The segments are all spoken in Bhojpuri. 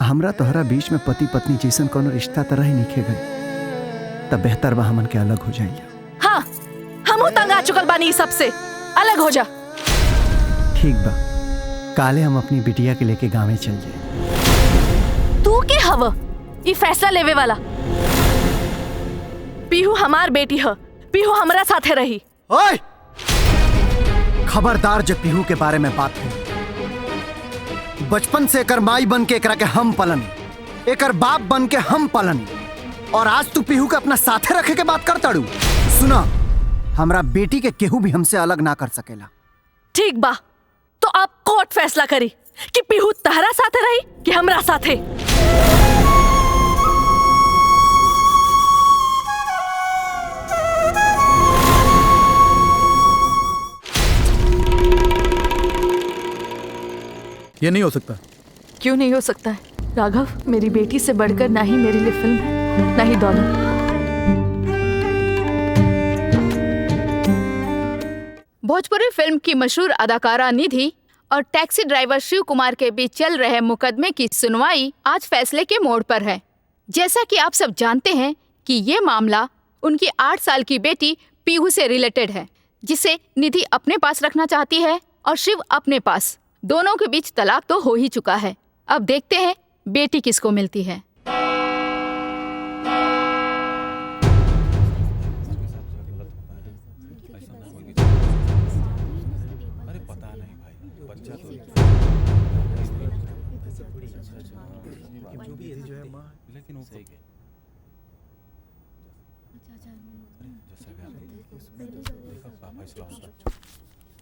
हमरा तोहरा बीच में पति पत्नी जैसन कोनो रिश्ता तरह ही निखे गए, तब बेहतर बा हमन के अलग हो जाइए। हाँ, हमहू तंग आ चुकल बानी इस सबसे, अलग हो जा। ठीक बा, काले हम अपनी बिटिया के लेके गाँव चल जाए। तू के हव ये फैसला लेवे वाला? पीहू हमार बेटी है, पीहू हमरा साथे रही। ओए! खबरदार जब पीहू के बारे में बात है। बचपन से एकर माई बन के एकरा के हम पलन, एकर बाप बन के हम पलन, और आज तू पीहू के अपना साथे रखे के बात करता डू। सुना, हमरा बेटी के केहू भी हमसे अलग ना कर सकेला। ठीक बा, तो आप कोर्ट फैसला करी कि पीहू तहरा साथे रही कि हमरा साथे। ये नहीं हो सकता। क्यों नहीं हो सकता है राघव? मेरी बेटी से बढ़कर ना ही मेरे लिए फिल्म है, ना ही दौलत। भोजपुरी फिल्म की मशहूर अदाकारा निधि और टैक्सी ड्राइवर शिव कुमार के बीच चल रहे मुकदमे की सुनवाई आज फैसले के मोड़ पर है। जैसा कि आप सब जानते हैं कि ये मामला उनकी 8 साल की बेटी पीहू से रिलेटेड है, जिसे निधि अपने पास रखना चाहती है और शिव अपने पास। दोनों के बीच तलाक तो हो ही चुका है। अब देखते हैं बेटी किसको मिलती है।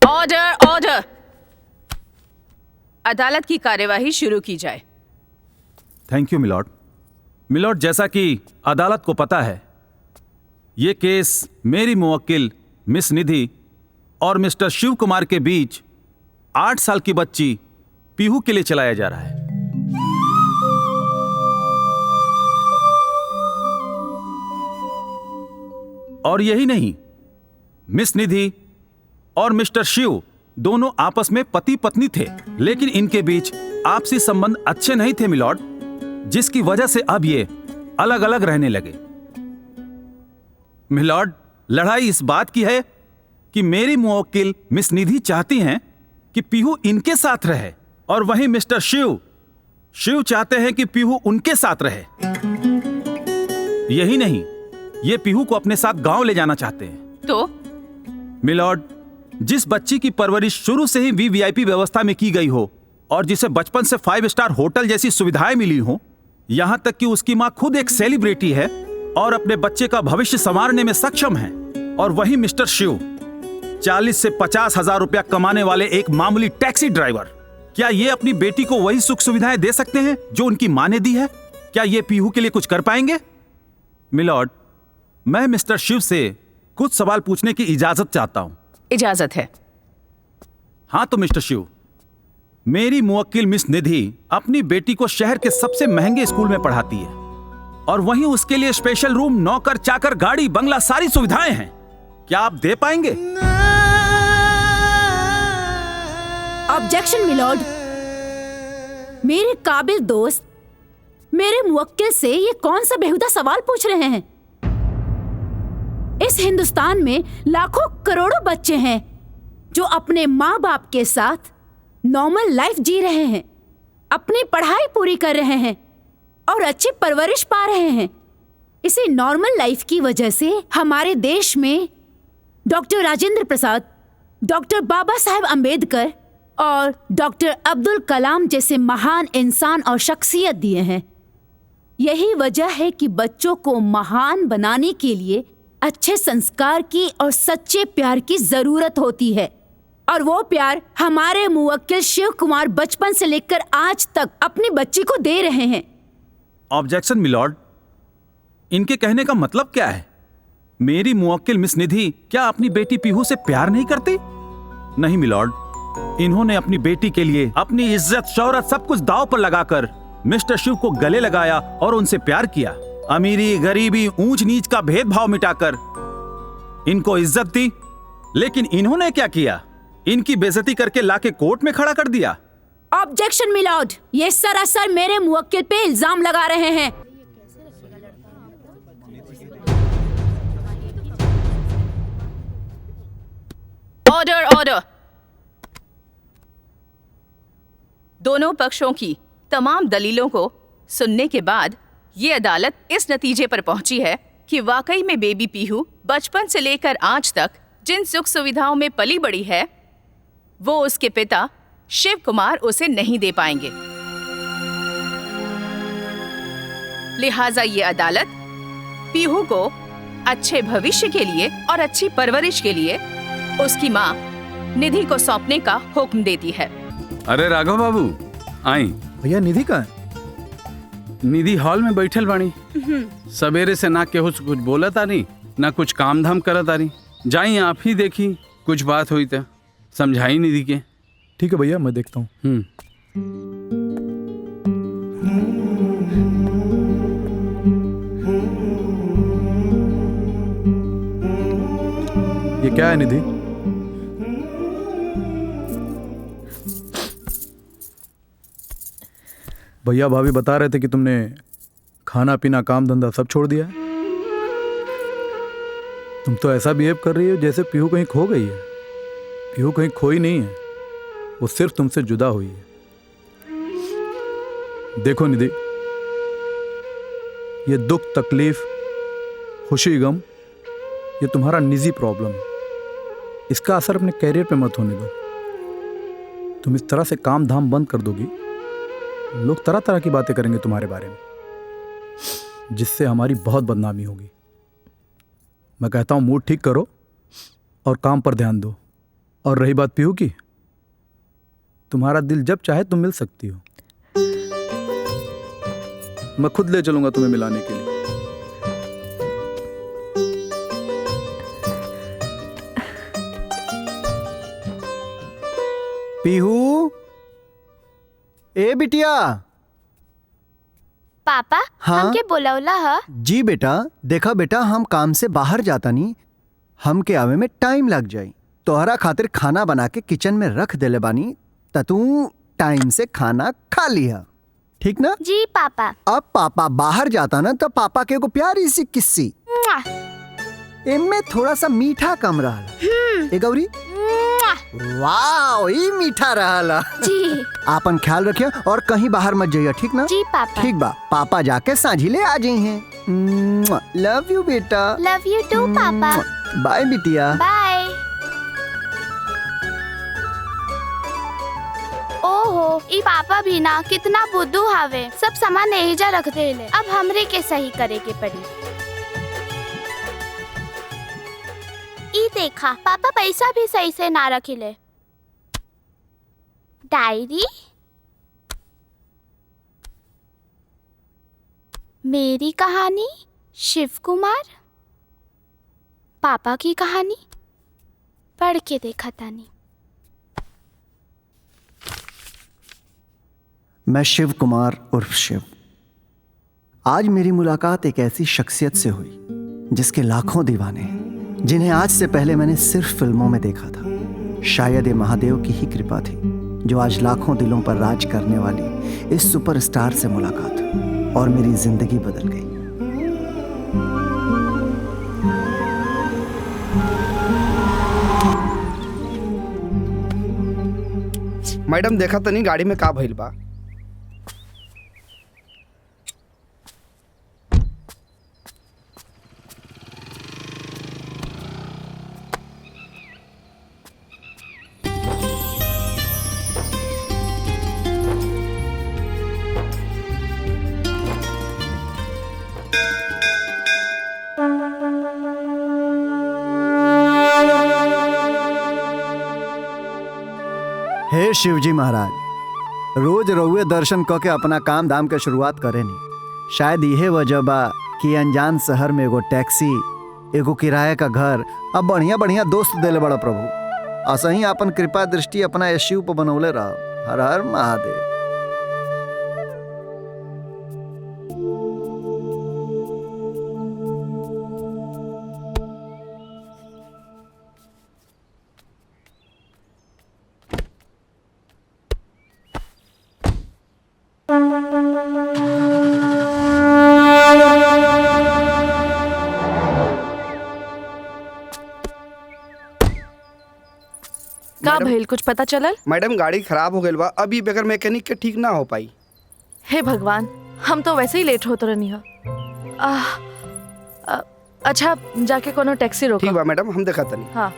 Order, order. अदालत की कार्यवाही शुरू की जाए। Thank you milord. मिलॉर्ड, जैसा कि अदालत को पता है, ये केस मेरी मुवक्किल मिस निधि और मिस्टर शिव कुमार के बीच 8 साल की बच्ची पीहू के लिए चलाया जा रहा है। और यही नहीं, मिस निधि और मिस्टर शिव दोनों आपस में पति पत्नी थे, लेकिन इनके बीच आपसी संबंध अच्छे नहीं थे मिलॉर्ड, जिसकी वजह से अब ये अलग अलग रहने लगे। मिलॉर्ड, लड़ाई इस बात की है कि मेरी मुवक्किल मिस निधि चाहती हैं कि पीहू इनके साथ रहे, और वहीं मिस्टर शिव चाहते हैं कि पीहू उनके साथ रहे। यही नहीं, ये पीहू को अपने साथ गांव ले जाना चाहते हैं। तो मिलॉर्ड, जिस बच्ची की परवरिश शुरू से ही वीवीआईपी व्यवस्था में की गई हो और जिसे बचपन से 5 स्टार होटल जैसी सुविधाएं मिली हो, यहां तक कि उसकी मां खुद एक सेलिब्रिटी है और अपने बच्चे का भविष्य संवारने में सक्षम है, और वहीं मिस्टर शिव 40 से 50 हजार रुपया कमाने वाले एक मामूली टैक्सी ड्राइवर, क्या ये अपनी बेटी को वही सुख सुविधाएं दे सकते हैं जो उनकी मां ने दी है? क्या ये पीहू के लिए कुछ कर पाएंगे? मिलॉर्ड, मैं मिस्टर शिव से कुछ सवाल पूछने की इजाजत चाहता हूं। इजाजत है। हाँ तो मिस्टर शिव, मेरी मुवक्किल मिस निधि अपनी बेटी को शहर के सबसे महंगे स्कूल में पढ़ाती है, और वहीं उसके लिए स्पेशल रूम, नौकर चाकर, गाड़ी, बंगला, सारी सुविधाएं हैं। क्या आप दे पाएंगे? Objection milord. मेरे काबिल दोस्त मेरे मुवक्किल से ये कौन सा बेहुदा सवाल पूछ रहे हैं? इस हिंदुस्तान में लाखों करोड़ों बच्चे हैं जो अपने माँ बाप के साथ नॉर्मल लाइफ जी रहे हैं, अपनी पढ़ाई पूरी कर रहे हैं और अच्छी परवरिश पा रहे हैं। इसी नॉर्मल लाइफ की वजह से हमारे देश में डॉक्टर राजेंद्र प्रसाद, डॉक्टर बाबा साहेब अम्बेडकर और डॉक्टर अब्दुल कलाम जैसे महान इंसान और शख्सियत दिए हैं। यही वजह है कि बच्चों को महान बनाने के लिए अच्छे संस्कार की और सच्चे प्यार की जरूरत होती है, और वो प्यार हमारे मुवक्किल शिव कुमार बचपन से लेकर आज तक अपनी बच्ची को दे रहे हैं। ऑब्जेक्शन मिलॉर्ड, इनके कहने का मतलब क्या है? मेरी मुवक्किल मिस निधि क्या अपनी बेटी पीहू से प्यार नहीं करती? नहीं मिलॉर्ड, इन्होंने अपनी बेटी के लिए अपनी इज्जत, शौहरत, सब कुछ दांव पर लगाकर मिस्टर शिव को गले लगाया और उनसे प्यार किया। अमीरी, गरीबी, ऊंच नीच का भेदभाव मिटाकर इनको इज्जत दी। लेकिन इन्होंने क्या किया? इनकी बेइज्जती करके लाके कोर्ट में खड़ा कर दिया। ऑब्जेक्शन मिलॉर्ड, ये सरासर मेरे मुवक्किल पे इल्जाम लगा रहे हैं। Order order. दोनों पक्षों की तमाम दलीलों को सुनने के बाद ये अदालत इस नतीजे पर पहुंची है कि वाकई में बेबी पीहू बचपन से लेकर आज तक जिन सुख सुविधाओं में पली बड़ी है वो उसके पिता शिव कुमार उसे नहीं दे पाएंगे। लिहाजा ये अदालत पीहू को अच्छे भविष्य के लिए और अच्छी परवरिश के लिए उसकी माँ निधि को सौंपने का हुक्म देती है। अरे राघव बाबू आई। भैया निधि कहाँ है? निधि हॉल में बैठल बानी। सवेरे से ना केहू से कुछ बोला तानी ना कुछ काम धाम करत तानी। जाई आप ही देखी कुछ बात हुई तो समझाई निधि के। ठीक है भैया, मैं देखता हूँ। ये क्या है निधि? भैया भाभी बता रहे थे कि तुमने खाना पीना काम धंधा सब छोड़ दिया है। तुम तो ऐसा बिहेव कर रही हो जैसे पीहू कहीं खो गई है। पीहू कहीं खोई नहीं है, वो सिर्फ तुमसे जुदा हुई है। देखो निधि, ये दुख तकलीफ खुशी गम ये तुम्हारा निजी प्रॉब्लम है। इसका असर अपने कैरियर पे मत होने दो। तुम इस तरह से काम धाम बंद कर दोगी, लोग तरह तरह की बातें करेंगे तुम्हारे बारे में, जिससे हमारी बहुत बदनामी होगी। मैं कहता हूं मूड ठीक करो और काम पर ध्यान दो। और रही बात पीहू की, तुम्हारा दिल जब चाहे तुम मिल सकती हो। मैं खुद ले चलूंगा तुम्हें मिलाने के लिए। पीहू, ए बिटिया। पापा, हाँ? हमके बोलौला ह? जी बेटा, देखा बेटा, हम काम से बाहर जाता नहीं, हमके आवे में टाइम लग जाई। तोहरा खातिर खाना बना के किचन में रख देले बानी, त तू टाइम से खाना खा लिया, ठीक ना? जी पापा। अब पापा बाहर जाता ना तो पापा के एगो प्यारी सी किस्सी, मुआ, इनमें थोड़ा सा मीठा कम रहा। ए गौरी, मुआ। वाह, ई मीठा रहा। जी आपन ख्याल रखिए और कहीं बाहर मत जाइए, ठीक ना? जी पापा। ठीक बा, पापा जाके सांझी ले आ जाई हैं। लव यू बेटा। लव यू टू पापा। बाय बिटिया। बाय। ओहो, ई पापा भी ना कितना बुद्धू हावे, सब सामान एहिजा रख देले। अब हमरे के सही करे के पड़ी। ई देखा, पापा पैसा भी सही से ना रखिले। डायरी, मेरी कहानी, शिव कुमार, पापा की कहानी, पढ़ के देखा तानी। मैं शिव कुमार उर्फ शिव। आज मेरी मुलाकात एक ऐसी शख्सियत से हुई जिसके लाखों दीवाने हैं, जिन्हें आज से पहले मैंने सिर्फ फिल्मों में देखा था। शायद ये महादेव की ही कृपा थी जो आज लाखों दिलों पर राज करने वाली इस सुपरस्टार से मुलाकात हुई और मेरी जिंदगी बदल गई। मैडम देखा तनी गाड़ी में का भइल बा। हे शिवजी महाराज, रोज रउए दर्शन क के अपना काम धाम के शुरुआत करे नी। शायद यही वजह बा कि अनजान शहर में एगो टैक्सी, एगो किराए का घर, अब बढ़िया बढ़िया दोस्त देले बड़ा प्रभु। असही अपन कृपा दृष्टि अपना यशु पर बनौले रहो। हर हर महादेव। मैडम। भइल कुछ पता चलल? मैडम गाड़ी खराब हो गई बा, अभी बगैर मैकेनिक के ठीक ना हो पाई। हे भगवान, हम तो वैसे ही लेट होत रहनी है। अच्छा जाके कोनो टैक्सी रोको। ठीक बा मैडम, हम देखा तनी। हाँ।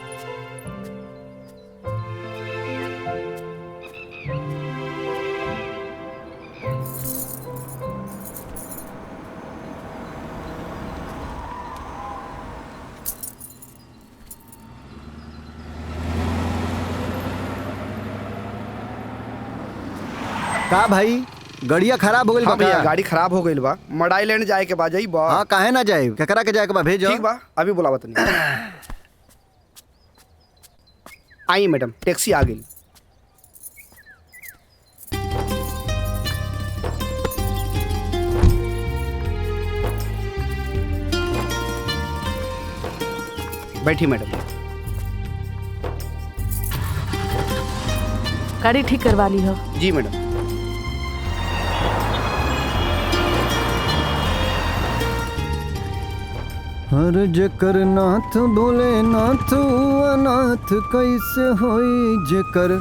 का भाई गड़िया खराब हो गई हाँ भैया, बा? गाड़ी खराब हो गई बा, मडाई लेने जाए के बाद जाई बा। हाँ काहे ना जाए, केकरा के जाए के बा भेजो। ठीक बा, अभी बुलावा तनी। आई मैडम, टैक्सी आ गई। बैठी मैडम। गाड़ी ठीक करवा ली हो? जी मैडम। हर जेकर नाथ बोले नाथ अनाथ कैसे होई, जेकर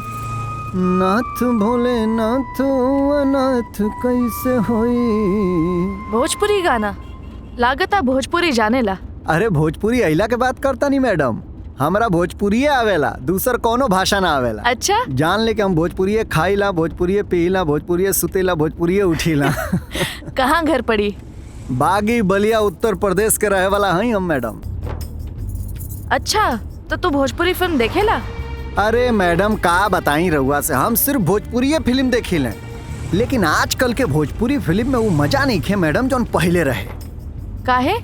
नाथ भोले नाथ अनाथ कैसे होई। भोजपुरी गाना लागता भोजपुरी जानेला। अरे भोजपुरी अइला के बात करता नहीं मैडम, हमरा भोजपुरी आवेला, दूसर कोनो भाषा ना आवेला। अच्छा जान ले कि हम भोजपुरी खाईला, भोजपुरी पीला, भोजपुरी सुतेला, भोजपुरी उठीला। कहाँ घर पड़ी? बागी बलिया उत्तर प्रदेश के रहे वाला हई हम मैडम। अच्छा तो तू भोजपुरी फिल्म देखेला? अरे मैडम का बताई रहुआ से, हम सिर्फ भोजपुरी फिल्म देखी लें, लेकिन आजकल के भोजपुरी फिल्म में वो मजा नहीं खे मैडम जो पहले रहे। काहे?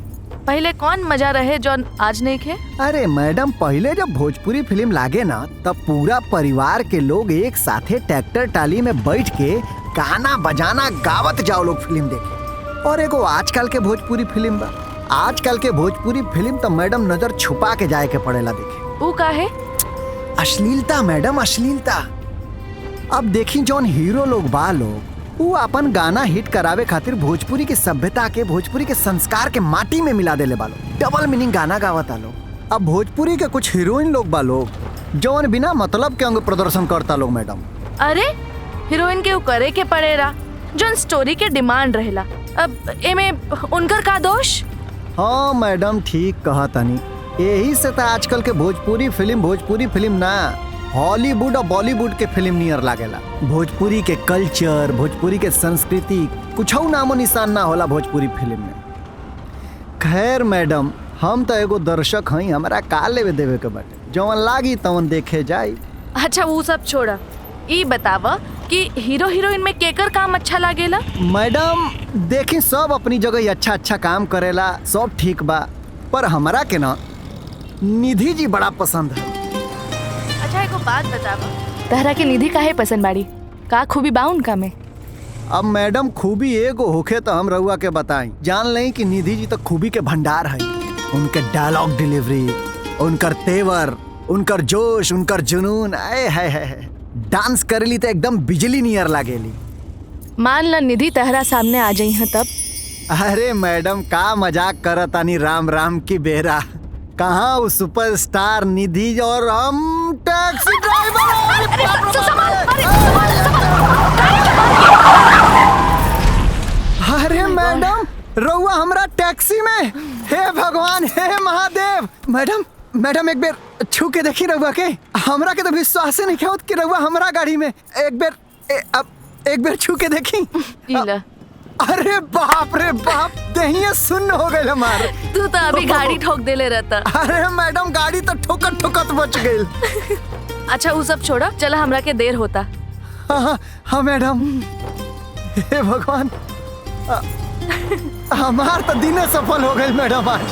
पहले कौन मजा रहे जो आज नहीं खे? अरे मैडम पहले जब भोजपुरी फिल्म लागे ना, तब पूरा परिवार के लोग एक साथे ट्रैक्टर टाली में बैठ के गाना बजाना गावत जाओ लोग फिल्म देखे। और एगो आजकल के भोजपुरी फिल्म बा, आजकल के भोजपुरी फिल्म तो मैडम नजर छुपा के जाए के पड़ेला देखे। वो काहे? अश्लीलता मैडम, अश्लीलता। अब देखी जौन हीरो लोग बा लोग, वो अपन गाना हिट करावे खातिर भोजपुरी के सभ्यता के, भोजपुरी के संस्कार के माटी में मिला देले बा लोग, डबल मीनिंग गाना गावता लोग। अब भोजपुरी के कुछ हीरोइन लोग बा लोग जौन बिना मतलब के अंग प्रदर्शन करता लोग मैडम। अरे हीरोइन के करे के पड़ेला जोन स्टोरी के डिमांड रहेला। अब एमे उनकर का दोष? हाँ मैडम ठीक कहा तनी, यही से तो आजकल के भोजपुरी फिल्म ना हॉलीवुड और बॉलीवुड के फिल्म नियर लागेला। भोजपुरी के कल्चर, भोजपुरी के संस्कृति कुछ नामो निशान ना होला भोजपुरी फिल्म में। खैर मैडम, हम तो एगो दर्शक हई, हमारा का लेवे देवे के बाटे, जवन लागी तवन देखे जाई। अच्छा वो सब छोड़ा, ई बतावा कि हीरो हीरोइन में केकर काम अच्छा लागेला? मैडम देखी सब अपनी जगह अच्छा अच्छा काम करेला, सब ठीक बा, पर हमरा के ना निधि जी बड़ा पसंद है। अच्छा एको बात बतावा, तहरा के निधि काहे पसंद बाड़ी? का खूबी बा उनका में? अब मैडम खूबी एगो होखे तो हम रउआ के बताई, जान लें कि निधि जी तो खूबी के भंडार है। उनके डायलॉग डिलीवरी, उनकर तेवर, उनकर जोश, उनकर जुनून, आए है डांस करेली तो एकदम बिजली नियर लागेली। मान ला निधि तहरा सामने आ जाई है तब? अरे मैडम का मजाक करतानी, राम राम की बेरा, कहाँ वो सुपरस्टार निधि और हम टैक्सी ड्राइवर। अरे मैडम रउआ हमरा टैक्सी में, हे भगवान हे महादेव। मैडम एक बेर छू के देखी रउआ के, हमरा के तो विश्वास नहीं होत कि रउआ हमरा गाड़ी में। एक बेर छू के देखी। अरे बाप रे बाप, दहिया सुन्न हो गए हमार। तू तो अभी गाड़ी ठोक देले रहता। अरे मैडम गाड़ी तो ठोकत ठोकत बच गई। अच्छा वो सब छोड़ा, चला हमरा के देर होता। हाँ मैडम, हे भगवान, हमार तो दिन सफल हो गए मैडम आज।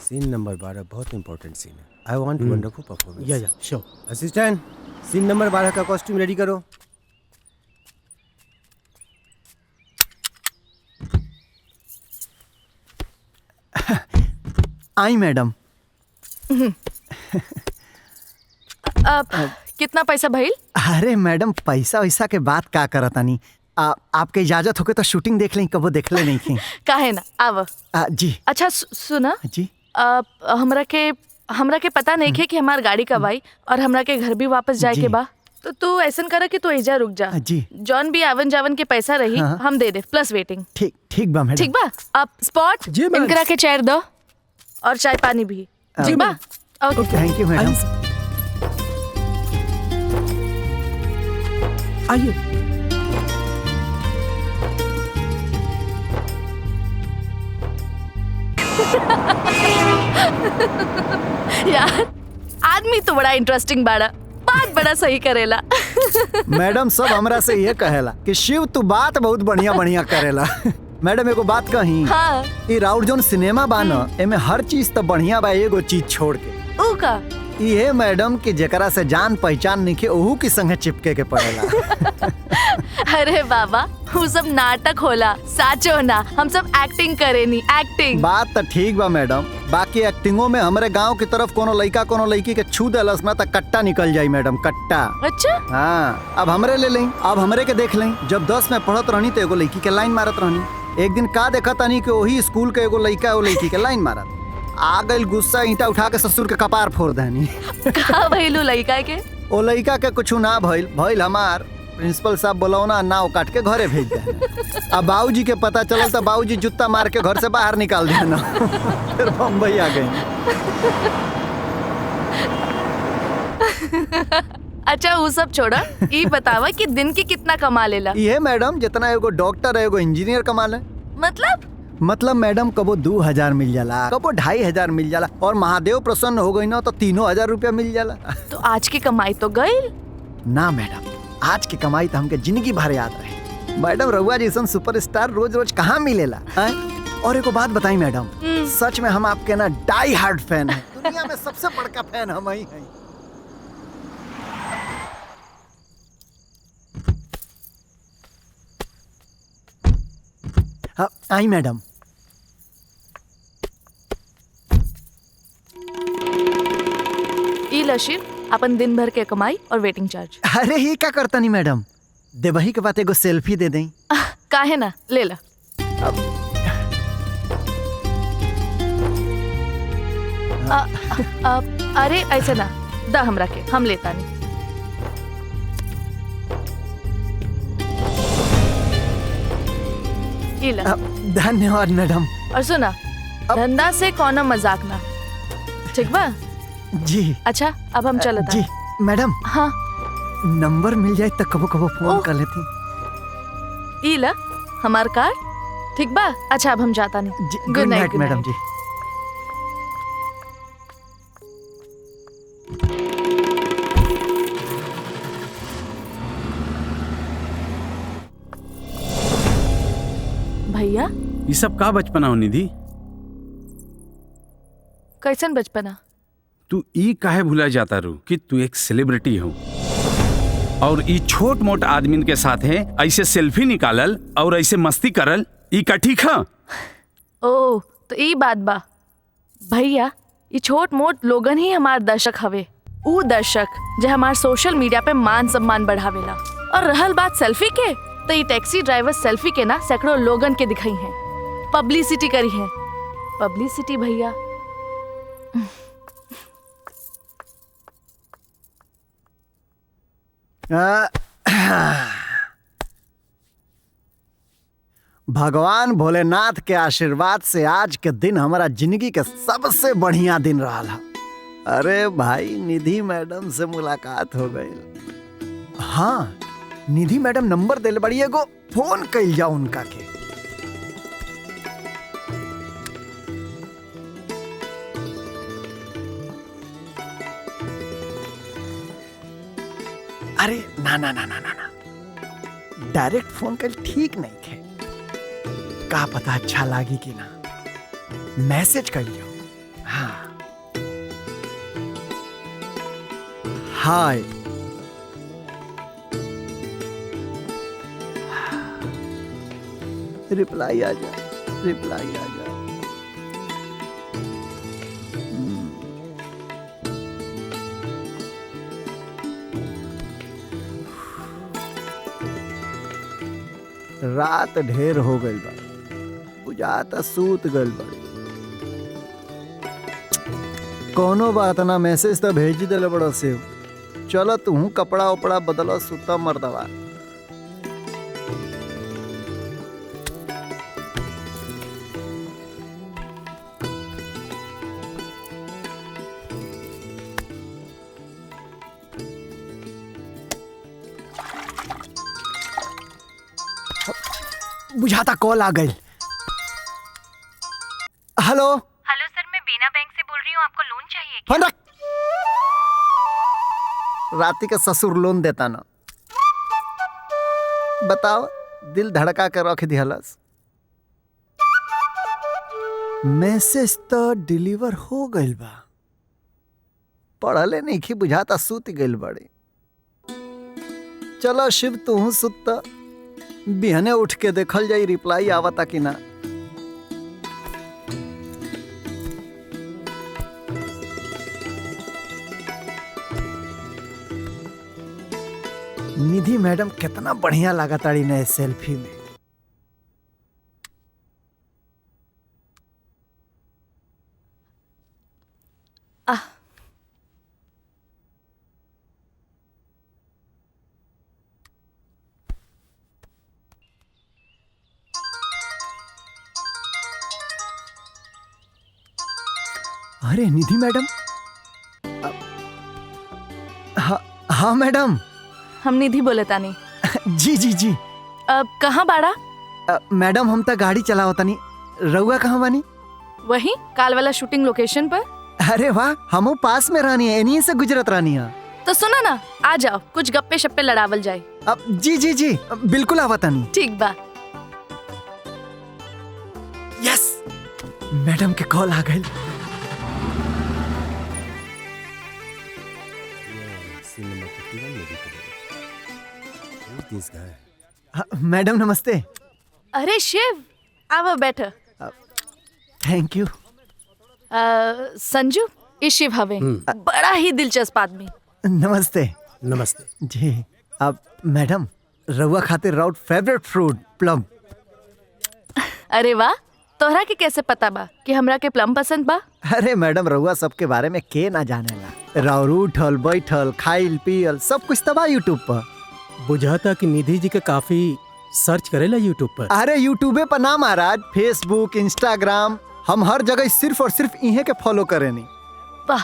सीन नंबर 12 बहुत इंपॉर्टेंट सीन है। I want wonderful performance. या श्योर। असिस्टेंट, सीन नंबर 12 का कॉस्ट्यूम रेडी करो। आई मैडम। अब कितना पैसा भइल? अरे मैडम पैसा वैसा के बात का करतानी, आपके इजाजत होके तो शूटिंग देख लें, कबो देखले नहीं थी। काहे ना, आव। जी। अच्छा सुना जी, हमरा के हमरा के पता नहीं है कि हमार गाड़ी कब आई और हमरा के घर भी वापस जाए के बा। तो तू ऐसन करे कि तू एजा रुक जा। जी। जॉन भी आवन जावन के पैसा रही हाँ। हम दे दे प्लस वेटिंग। ठीक बा मैडम। ठीक बा। आप स्पॉट जी, मैम। इनकरा के चेयर दो और चाय पानी भी। ठीक बा। ओके थैंक यू मैडम। आइए। यार आदमी तो बड़ा इंटरेस्टिंग बाड़ा, बात बड़ा सही करेला। मैडम सब हमरा से ये कहेला कि शिव तू बात बहुत बढ़िया बढ़िया करेला। मैडम एगो बात कही। हाँ। ई राउर जोन सिनेमा बा न, एमे हर चीज तो बढ़िया बा, एगो चीज छोड़ के। ऊ का? ये मैडम कि जेकरा से जान पहचान निके ओहू की संगे चिपके के पड़ेला। अरे बाबा वो सब नाटक होला, साचो ना, हम सब एक्टिंग करेनी, एक्टिंग। बात तो ठीक बा मैडम, बाकी एक्टिंगों में हमारे गांव की तरफ कोनो लड़का कोनो लड़की के छू देलस ना तो कट्टा निकल जाई मैडम, कट्टा। अच्छा। हाँ अब हमरे ले लें, अब हमरे के देख लें। जब 10 में पढ़त रहनी तो एगो लड़की के लाइन मारत रहनी। एक दिन का देखा तनी कि वही स्कूल के एगो लड़का वो लड़की के लाइन मारत, आ गई गुस्सा, ईंटा उठा के ससुर के कपार फोड़ देनी। का भइलू लड़का के? ओ लड़का के कुछ ना भइल हमार प्रिंसिपल साहब बोलौना नाव काट के घरे भेज दे। अब बाबूजी के पता चलल तो बाबूजी जूता मार के घर से बाहर निकाल देना। फिर बम्बई आ गई। अच्छा वो सब छोड़ा, ये बतावा कि दिन के कितना कमा लेला? ये मैडम जितना एगो डॉक्टर है एगो इंजीनियर कमा ले। मतलब मैडम कबो 2000 मिल जाला, कबो 2500 मिल जाला, और महादेव प्रसन्न हो गई ना तो 3000 रुपया मिल जाला। तो आज की कमाई तो गई ना मैडम, आज की कमाई तो हमके जिंदगी भर याद रहे। मैडम रउआ जैसन सुपरस्टार रोज रोज कहाँ मिलेला है? और एक बात बताई मैडम, सच में हम आपके ना डाई हार्ड फैन हैं। दुनिया में सबसे बड़का फैन हम ही हैं। हाँ, आई मैडम। ई लशीर अपन दिन भर के कमाई और वेटिंग चार्ज। अरे ही क्या करता नहीं मैडम, देवही के बात एगो सेल्फी दे दें। काहे ना, ले ला। अरे ऐसे ना दा हमरा के, हम लेता नहीं। ई ला। धन्यवाद मैडम। और सुना, धंधा से कौन मजाक ना, ठीक बा? जी। अच्छा अब हम चलते जी मैडम। हाँ नंबर मिल जाए तो कबो कबो फोन कर लेती। ई ला हमार कार, ठीक बा? अच्छा अब हम जाता नहीं। गुड नाइट मैडम जी। भैया ये सब का बचपना हो निधि? कैसन बचपना? तू ई काहे भूला जाता रू कि तू एक सेलिब्रिटी हो, और ई छोट मोट आदमी के साथ है ऐसे सेल्फी निकालल और ऐसे मस्ती करल, ई का ठीक है? ओ तो ई बात बा भैया, ये छोट मोट लोगन ही हमार दर्शक हवे। ऊ दर्शक जो हमार सोशल मीडिया पे मान सम्मान बढ़ावेला। और रहल बात सेल्फी के, तो ये टैक्सी ड्राइवर सेल्फी के ना सैकड़ों लोगन के दिखाई है, पब्लिसिटी करी है। पब्लिसिटी भैया। भगवान भोलेनाथ के आशीर्वाद से आज के दिन हमारा जिंदगी के सबसे बढ़िया दिन रहा है। अरे भाई निधि मैडम से मुलाकात हो गई। हाँ निधि मैडम नंबर दिल बड़ी एगो फोन कइल जाओ उनका के। अरे ना ना ना ना ना ना, डायरेक्ट फोन कर ठीक नहीं थे, का पता अच्छा लागी कि ना, मैसेज कर लियो। हाँ हाय, रिप्लाई आ जा, रिप्लाई आ जा। रात ढेर हो गई बा, बुझाता सूत गइल बा। कोनो बात ना, मैसेज तो भेज ही दिले बड़ा से। चलो तू कपड़ा उपड़ा बदलो, सुता मर्दवा। बुझाता कॉल आ गई। हेलो हेलो सर, मैं बीना बैंक से बोल रही हूँ। आपको लोन चाहिए क्या? फोन रख। राती का ससुर लोन देता ना। बताओ, दिल धड़का कर रख दिहलस। मैसेज तो डिलीवर हो गइल बा, पढ़ले नहीं की बुझाता सूत गइल बड़े। चलो शिव तू सुत्ता, बिहने उठ के देखल जाई रिप्लाई आवता कि ना। निधि मैडम कितना बढ़िया लगा ताड़ी नए सेल्फी में। अरे निधि मैडम। हाँ मैडम। हम निधि बोले तानी। जी जी जी। अब कहाँ बाड़ा? मैडम हम तो गाड़ी चलाओ तानी, रउआ कहाँ बानी? वही काल वाला शूटिंग लोकेशन पर। अरे वाह, हमो पास में रहनी है, इन्हीं से गुजरत रहनी है। तो सुना ना, आ जाओ कुछ गप्पे शप्पे लड़ावल जाए। अब जी जी जी बिल्कुल आवतानी। ठीक बा। यस, मैडम के कॉल आ गई। मैडम नमस्ते। अरे शिव, आओ बैठो। Thank you. संजू, ये शिव हवे, बड़ा ही दिलचस्प आदमी। नमस्ते। नमस्ते जी। अब मैडम रउआ खातिर राउट फेवरेट फ्रूट प्लम। अरे वाह, तोहरा के कैसे पता बा कि हमरा के प्लम पसंद बा? अरे मैडम रउआ सबके बारे में के ना जानेला। राउर उठल बैठल खाइल पियल सब कुछ तबा यूट्यूब पर। बुझाता कि निधि जी के काफी सर्च करेला यूट्यूब पर। अरे यूट्यूबे पर ना महाराज, फेसबुक इंस्टाग्राम, हम हर जगह सिर्फ और सिर्फ इन्हें के फॉलो करेनी। वाह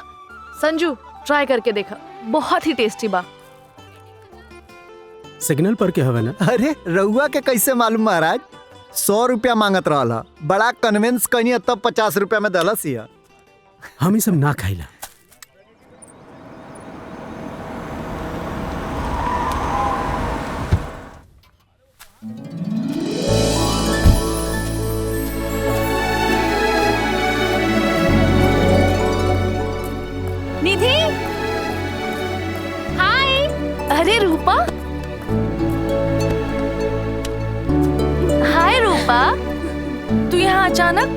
संजू, ट्राई करके देखा, बहुत ही टेस्टी बा। सिग्नल पर के हवे ना? अरे रउआ के कैसे मालूम महाराज? 100 रुपया मांगत रहा, बड़ा कन्विंस कनी तब 50 रुपया में दलस हिया। हम ये सब ना खाइला। निधि, हाय। अरे रूपा। हाय रूपा, तू यहाँ अचानक?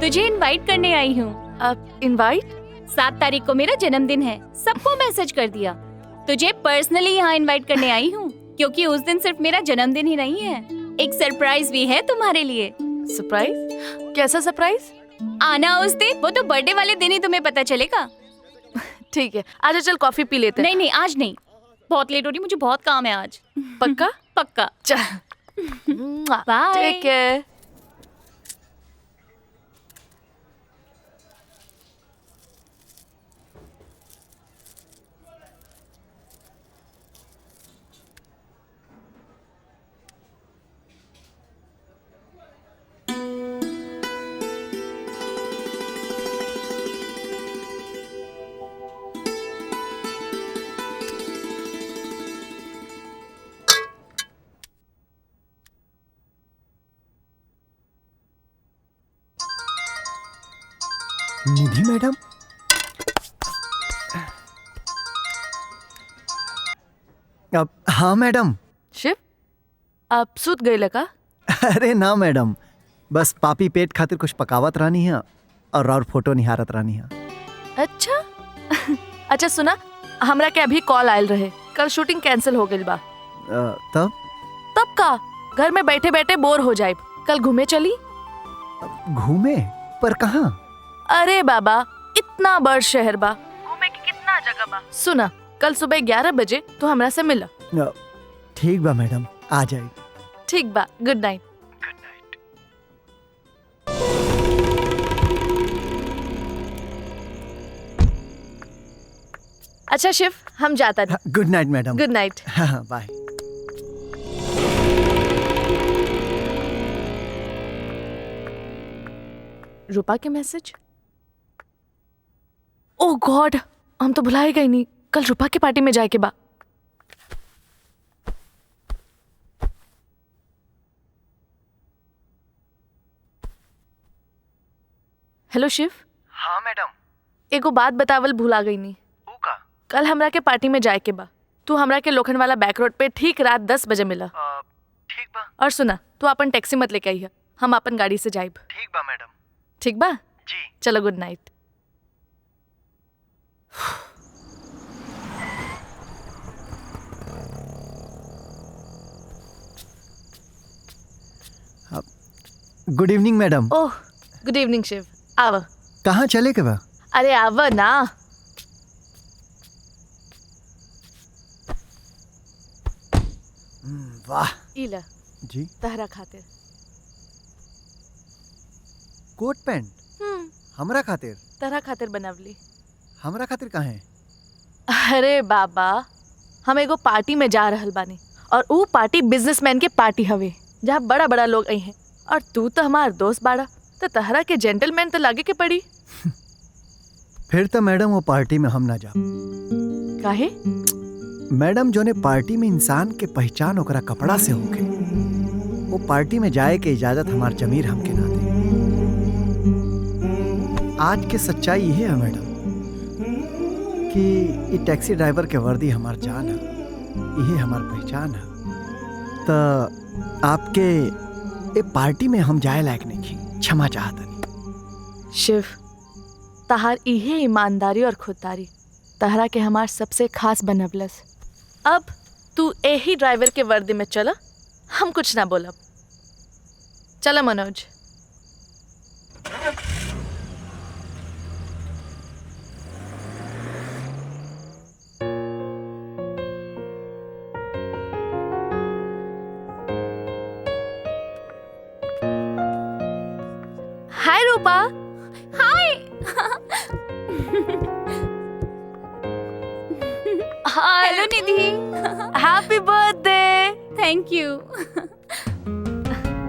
तुझे इनवाइट करने आई हूँ। अब इनवाइट? 7 तारीख को मेरा जन्मदिन है, सबको मैसेज कर दिया। तुझे पर्सनली यहाँ इनवाइट करने आई हूँ, क्योंकि उस दिन सिर्फ मेरा जन्मदिन ही नहीं है, एक सरप्राइज भी है तुम्हारे लिए। सरप्राइज? कैसा सरप्राइज? आना उस दिन, वो तो बर्थडे वाले दिन ही तुम्हें पता चलेगा। ठीक है, आजा चल कॉफी पी लेते हैं। नहीं नहीं, आज नहीं, बहुत लेट हो रही, मुझे बहुत काम है आज। पक्का? पक्का। चल bye. Take care. Nidhi madam. अब हाँ मैडम। शिव, आप सुत गए लगा? अरे ना मैडम, बस पापी पेट खातिर कुछ पकावत रहनी है और फोटो निहारत रहनी है। अच्छा अच्छा सुना, हमरा के अभी कॉल आयल रहे, कल शूटिंग कैंसिल हो गई बा। तब का घर में बैठे बैठे बोर हो जाए, कल घूमे चली। घूमे? पर कहाँ? अरे बाबा, कितना बड़ शहर बा, घूमे की कितना जगह बा। सुना, कल सुबह 11 बजे तो हमरा से मिला। ठीक बा मैडम, आ जाए। ठीक बा, गुड नाइट। अच्छा शिव, हम जाता नहीं। Good night madam. Good night. हाँ, बाय। रूपा के मैसेज। ओह गॉड, हम तो भुला ही गई नहीं, कल रूपा के पार्टी में जाए के बा। हेलो शिव। हाँ मैडम। एगो बात बतावल भुला गई नहीं। का? कल हमरा के पार्टी में जाए के बा, तू हमरा के लोखंड वाला बैक रोड पे ठीक रात 10 बजे मिला। ठीक बा। और सुना, तू अपन टैक्सी मत लेके आई है, हम अपन गाड़ी से जाइब। ठीक बा मैडम। ठीक बा जी। चलो, good night. Good evening madam. Oh good evening Shiv, आव। कहाँ चले के बा? अरे आव ना। वाह। इला जी। तहरा खातिर कोट पैंट हमरा खातिर? तहरा खातिर बनवली। हमरा खातिर कहाँ है? अरे बाबा, हम एगो पार्टी में जा रहल बानी और ऊ पार्टी बिजनेसमैन के पार्टी हवे जहाँ बड़ा बड़ा लोग आई हैं, और तू तो हमार दोस्त बाड़ा, तो तहरा के जेंटलमैन तो लागे के पड़ी। फिर तो मैडम वो पार्टी में हम ना जा। काहे? मैडम जोने पार्टी में इंसान के पहचान ओकरा कपड़ा से होके, वो पार्टी में जाए के इजाजत हमार जमीर हमके ना दे। आज के सच्चाई यही है मैडम कि ये टैक्सी ड्राइवर के वर्दी हमार जान है, यही हमार पहचान है। तो आपके ए पार्टी में हम जाए लायक नहीं थी, क्षमा चाहता नहीं। शिव, तहार इहे ईमानदारी और खुददारी तहरा के हमार सबसे खास बनवलस। अब तू यही ड्राइवर के वर्दी में चला, हम कुछ ना बोलब। चला Manoj. Hi Rupa. Hi. Hello Nidhi. Happy birthday. Thank you.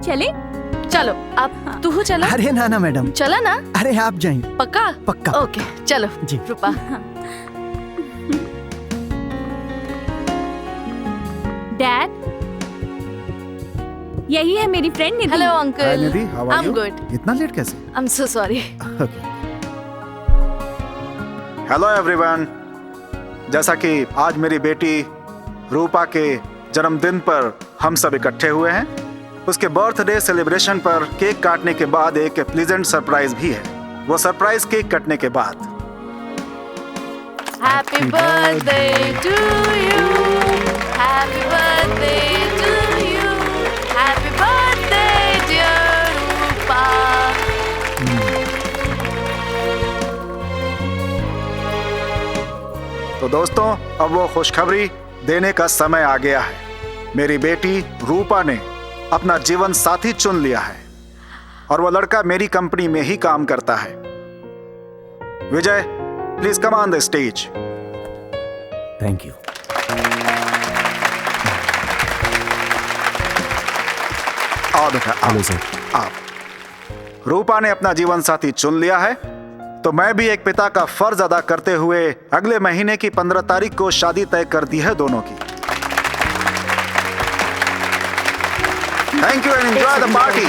चले? चलो, अब तू चला। अरे ना ना मैडम, चला ना। अरे आप जाइए। पक्का? पक्का। ओके चलो जी। रूपा। डैड, यही है मेरी friend Nidhi. Hello uncle. Nidhi, how are I am you? Good. इतना लेट कैसे? I am so sorry. Hello everyone. जैसा कि आज मेरी बेटी रूपा के जन्मदिन पर हम सब इकट्ठे हुए हैं, उसके बर्थडे सेलिब्रेशन पर केक काटने के बाद एक प्लीजेंट सरप्राइज भी है। वो सरप्राइज केक कटने के बाद। Happy birthday to you, happy birthday to you, happy birthday dear Rupa. तो दोस्तों, अब वो खुशखबरी देने का समय आ गया है। मेरी बेटी रूपा ने अपना जीवन साथी चुन लिया है और वो लड़का मेरी कंपनी में ही काम करता है। Vijay, please come on the stage. Thank you. आओ बेटा, आओ सर, आओ। रूपा ने अपना जीवन साथी चुन लिया है, तो मैं भी एक पिता का फर्ज अदा करते हुए अगले महीने की 15 तारीख को शादी तय कर दी है दोनों की। Thank you and enjoy the party.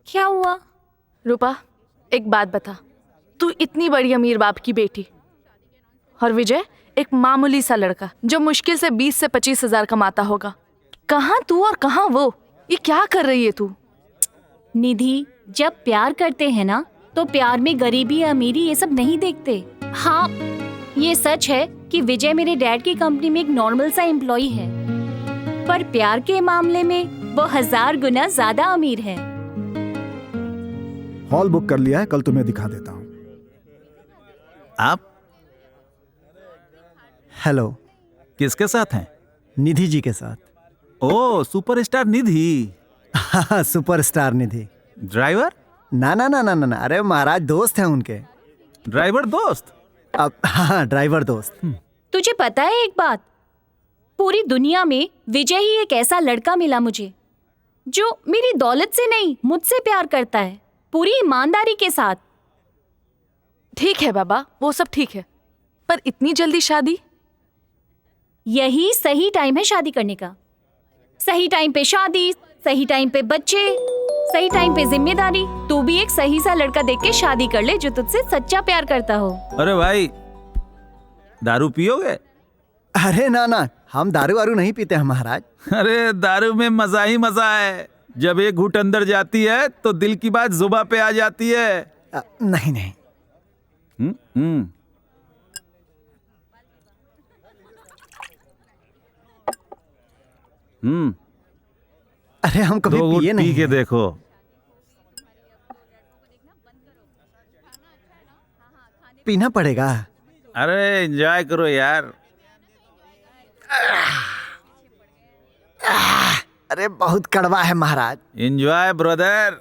क्या हुआ? रूपा, एक बात बता, तू इतनी बड़ी अमीर बाप की बेटी और विजय एक मामूली सा लड़का जो मुश्किल से 20 से 25 हजार कमाता होगा। कहाँ तू और कहाँ वो? ये क्या कर रही है तू? निधि, जब प्यार करते हैं ना, तो प्यार में गरीबी या अमीरी ये सब नहीं देखते। हाँ, ये सच है कि विजय मेरे डैड की कंपनी में एक नॉर्मल सा एम्प्लॉय है, पर प्यार के मामले में वो 1000 गुना ज्यादा अमीर है। हॉल बुक कर लिया है, कल तुम्हें दिखा देता हूँ। आप हेलो। किसके साथ हैं? निधि जी के साथ। ओ, सुपरस्टार निधि। हाँ, सुपरस्टार निधि। ड्राइवर? ना ना ना ना ना, अरे महाराज दोस्त हैं उनके। ड्राइवर दोस्त? अब हाँ, ड्राइवर दोस्त। तुझे पता है एक बात, पूरी दुनिया में विजय ही एक ऐसा लड़का मिला मुझे जो मेरी दौलत से नहीं, मुझसे प्यार करता है, पूरी ईमानदारी के साथ। ठीक है बाबा, वो सब ठीक है, पर इतनी जल्दी शादी? यही सही टाइम है शादी करने का। सही टाइम पे शादी, सही टाइम पे बच्चे, सही टाइम पे जिम्मेदारी। तू भी एक सही सा लड़का देख के शादी कर ले जो तुझसे सच्चा प्यार करता हो। अरे भाई, दारू पियोगे? अरे ना ना, हम दारू वारू नहीं पीते हैं महाराज। अरे दारू में मजा ही मजा है। जब एक घूंट अंदर जाती है तो दिल की बात जुबां पे आ जाती है। नहीं नहीं। अरे हम कभी पिए नहीं। पी के देखो। पीना पड़ेगा। अरे एंजॉय करो यार। अरे बहुत कड़वा है महाराज। Enjoy brother.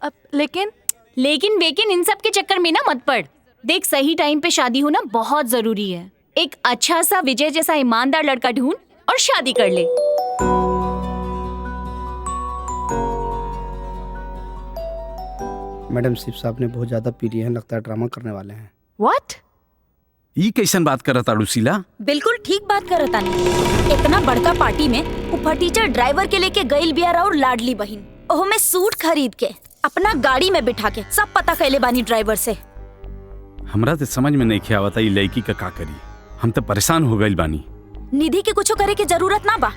अब लेकिन वेकिन इन सब के चक्कर में ना मत पड़। देख, सही टाइम पे शादी होना बहुत जरूरी है। एक अच्छा सा विजय जैसा ईमानदार लड़का ढूंढ और शादी कर ले। मैडम, शिव साहब ने बहुत ज्यादा पी लिया है, लगता है ड्रामा करने वाले हैं। व्हाट? ई कैसन बात करत ताड़ू शीला? बिल्कुल ठीक बात करत तानी। इतना बड़का पार्टी में ऊपर टीचर ड्राइवर के लेके गइल बिया और लाडली बहिन, ओह में सूट खरीद के अपना गाड़ी में बिठा के सब पता कैले बानी ड्राइवर से। हमरा तो समझ में नहीं आवता ई लड़की का करी। हम तो परेशान हो गइल बानी। निधि के कुछ करे के जरूरत ना बा।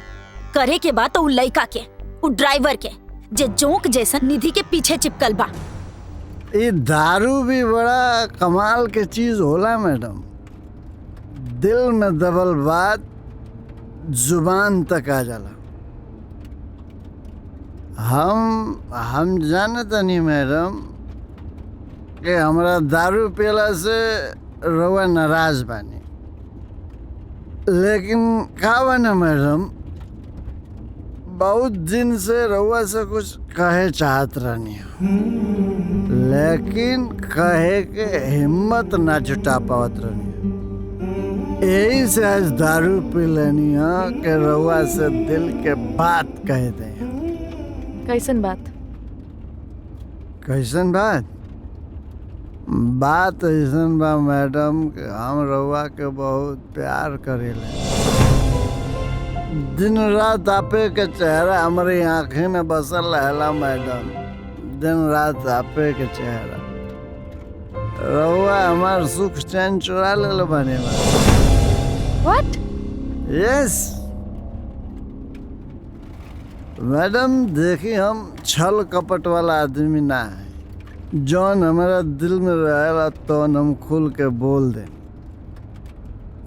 करे के बाद तो उ लड़का के, उ ड्राइवर के, जे जोंक जैसा निधि के पीछे चिपकल बा। ये दारू भी बड़ा कमाल के चीज होला मैडम। दिल में दबल बात जुबान तक आ जाला। हम जानता नहीं मैडम कि हमरा दारू पियला से रउआ नाराज बानी, लेकिन का बना मैडम, बहुत दिन से रउआ से कुछ कहे चाहत रहनी हो, लेकिन कहे के हिम्मत ना जुटा पावत रहनी। यही से आज दारू पी लेनी है कि रउआ से दिल के बात कह दे। कैसन बात? कैसन बात? बात ऐसन बा मैडम कि हम रउआ के बहुत प्यार करेले। दिन रात आपे के चेहरा हमारी आंखें में बसल रहेला मैडम। दिन रात आपे के चेहरा। रउआ हमार सुख चैन चुरा ले बने। What? Yes. मैडम देखी, हम छल कपट वाला आदमी ना है। जौन हमारा दिल में रहेला तो हम खुल के बोल दे।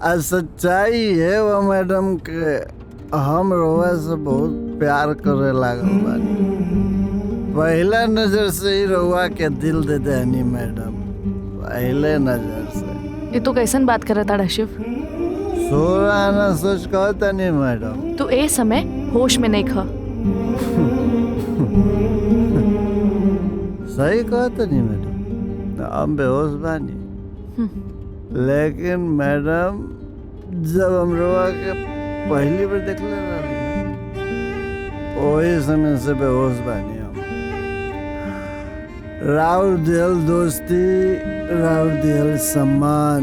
आज सच्चाई है वो मैडम के हम रउआ से बहुत प्यार करे लागल बानी। पहला नजर से ही रउआ के दिल दे देनी मैडम, पहले नजर से। ये तो कैसन बात कर रहा था शिव? सोरा ना सोच कहता नहीं मैडम। तू ए समय होश में नहीं खा। सही कहता नहीं मैडम, हम बेहोश बानी। लेकिन मैडम जब हम रउआ के पहली बार देख ले वही समय से बेहोश बानी हम। राउर दिल दोस्ती, राउर दिल सम्मान,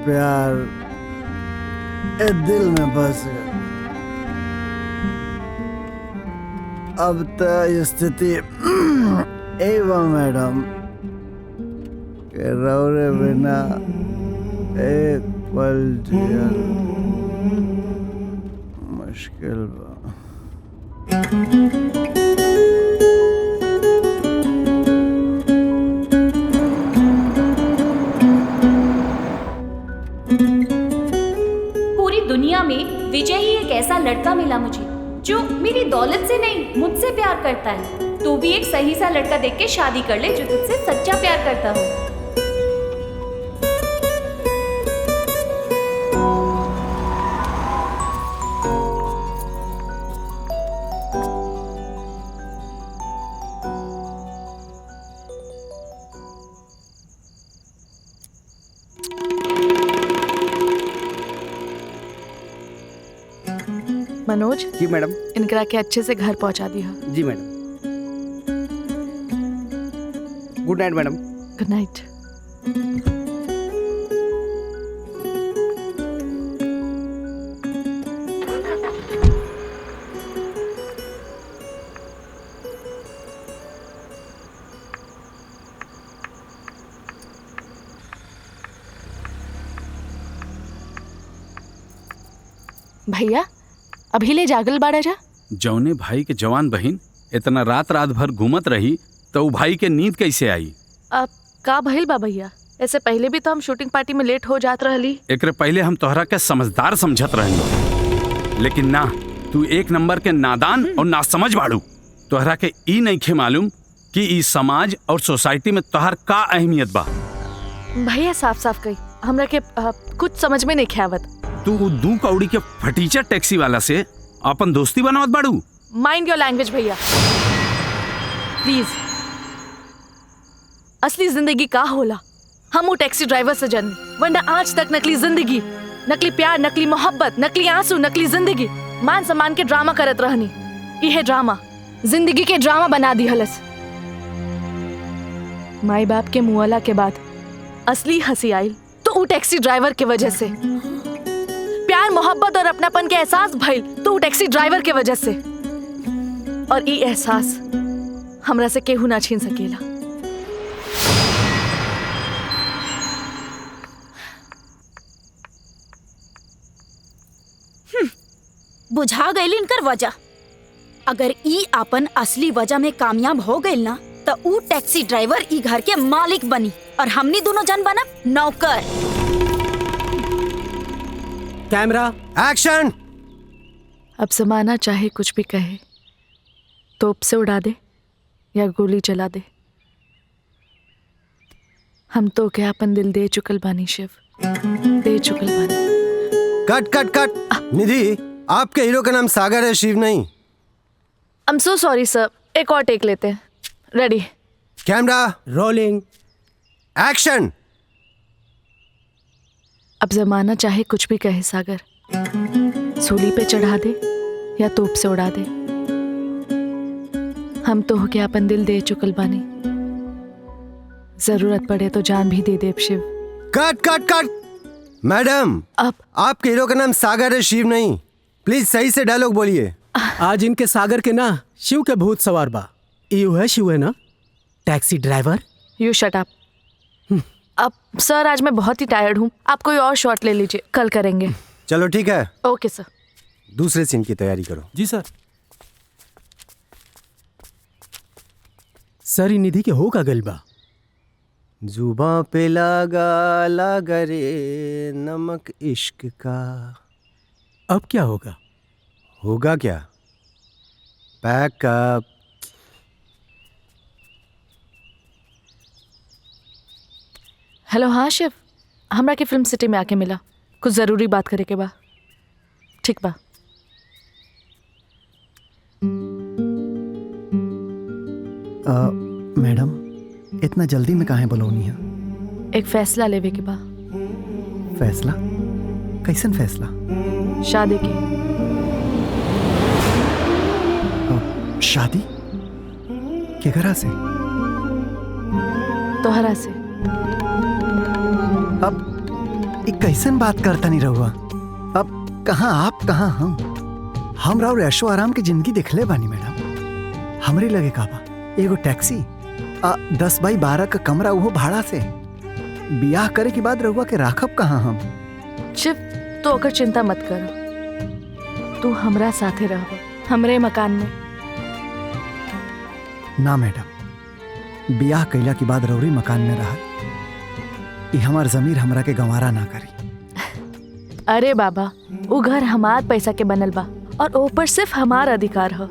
प्यार ए दिल में बस गए। अब तो स्थिति एवं मैडम के रौरे बिना एक पल जियल मुश्किल बा। विजय ही एक ऐसा लड़का मिला मुझे जो मेरी दौलत से नहीं मुझसे प्यार करता है। तू भी एक सही सा लड़का देख के शादी कर ले जो तुझसे सच्चा प्यार करता हो। मनोज जी मैडम। इनकरा के अच्छे से घर पहुंचा दिया। जी madam. Good night madam. Good night. भैया अभी ले जागल बाड़ा जा। जौने भाई के जवान बहन इतना रात रात भर घूमत रही तो उ भाई के नींद कैसे आई? अब का भइल बा भैया? ऐसे पहले भी तो हम शूटिंग पार्टी में लेट हो जात रहली। एकरे पहले हम तोहरा के समझदार समझत रहनी, लेकिन ना, तू एक नंबर के नादान और नासमझ बाड़ू। तोहरा के ई नइखे मालूम कि ई समाज और सोसाइटी में तोहर का अहमियत बा। भैया साफ साफ कही, हमरा के कुछ समझ में नहीं आवत। तू दू कौड़ी के फटीचर टैक्सी वाला से अपन दोस्ती बनावत बाड़ू। माइंड योर लैंग्वेज भैया प्लीज। असली जिंदगी का होला हम वो टैक्सी ड्राइवर से जन्म, वरना आज तक नकली जिंदगी, नकली प्यार, नकली मोहब्बत, नकली आंसू, नकली जिंदगी, मान सम्मान के ड्रामा करत रहनी। यह ड्रामा जिंदगी के ड्रामा बना दी हलस। माई बाप के मुआला के बाद असली हंसी आई तो वो टैक्सी ड्राइवर के वजह से। प्यार, मोहब्बत और अपनापन के एहसास भइल तो वो टैक्सी ड्राइवर के वजह से। और ये एहसास हमरा से केहू ना छीन सकेला। बुझा गई इनकर वजह। अगर ई अपन असली वजह में कामयाब हो गई ना तो ऊ टैक्सी ड्राइवर ई घर के मालिक बनी और हमनी दोनों जन बनब नौकर। Camera action. अब जमाना चाहे कुछ भी कहे, तोप से उड़ा दे या गोली चला दे, हम तो क्या अपन दिल दे चुकल बानी शिव, दे चुकल बानी। कट कट कट। निधि, आपके हीरो का नाम सागर है, शिव नहीं। I'm so sorry sir, एक और टेक लेते हैं। Ready, camera rolling action. अब जमाना चाहे कुछ भी कहे सागर, सूली पे चढ़ा दे या तोप से उड़ा दे, हम तो हो क्या अपन दिल दे चुकल बानी, जरूरत पड़े तो जान भी दे दे शिव। कट कट कट। मैडम, अब आपके हीरो का नाम सागर है, शिव नहीं। प्लीज सही से डायलॉग बोलिए। आज इनके सागर के ना शिव के भूत सवार बा। यू है शिव है ना taxi driver. You shut up. अब सर आज मैं बहुत ही टायर्ड हूँ, आप कोई और शॉट ले लीजिए, कल करेंगे। चलो ठीक है। ओके सर। दूसरे सीन की तैयारी करो। जी सर। सर निधि के हो का गलबा जुबां पे लगा रे नमक इश्क का। अब क्या होगा? होगा क्या? पैकअप। हेलो, हाँ शिव, हमरा के फिल्म सिटी में आके मिला, कुछ जरूरी बात करे के बा। ठीक बा। मैडम, इतना जल्दी में काहे बुलौनी है? एक फैसला लेवे के बा। फैसला? कैसन फैसला? शादी के। शादी? केकरा से? तोहरा से। अब एक कैसन बात करता नहीं रहुआ? अब कहाँ आप कहाँ हम राव ऐशो आराम की जिंदगी दिखले बानी मैडम। हमरे लगे का बा एगो टैक्सी 10 बाई 12 का कमरा, वो भाड़ा से। बियाह करे के बाद रहुआ के राखब कहाँ हम? शिव, तो अगर चिंता मत कर, तू हमरा साथे रह, हमरे मकान में। ना मैडम, बियाह कैला के बाद रौरी मकान में रहा, ये हमार जमीर हमरा के गंवारा ना करी। अरे बाबा, वो घर हमार पैसा के बनल बा और ऊपर सिर्फ हमार अधिकार हो।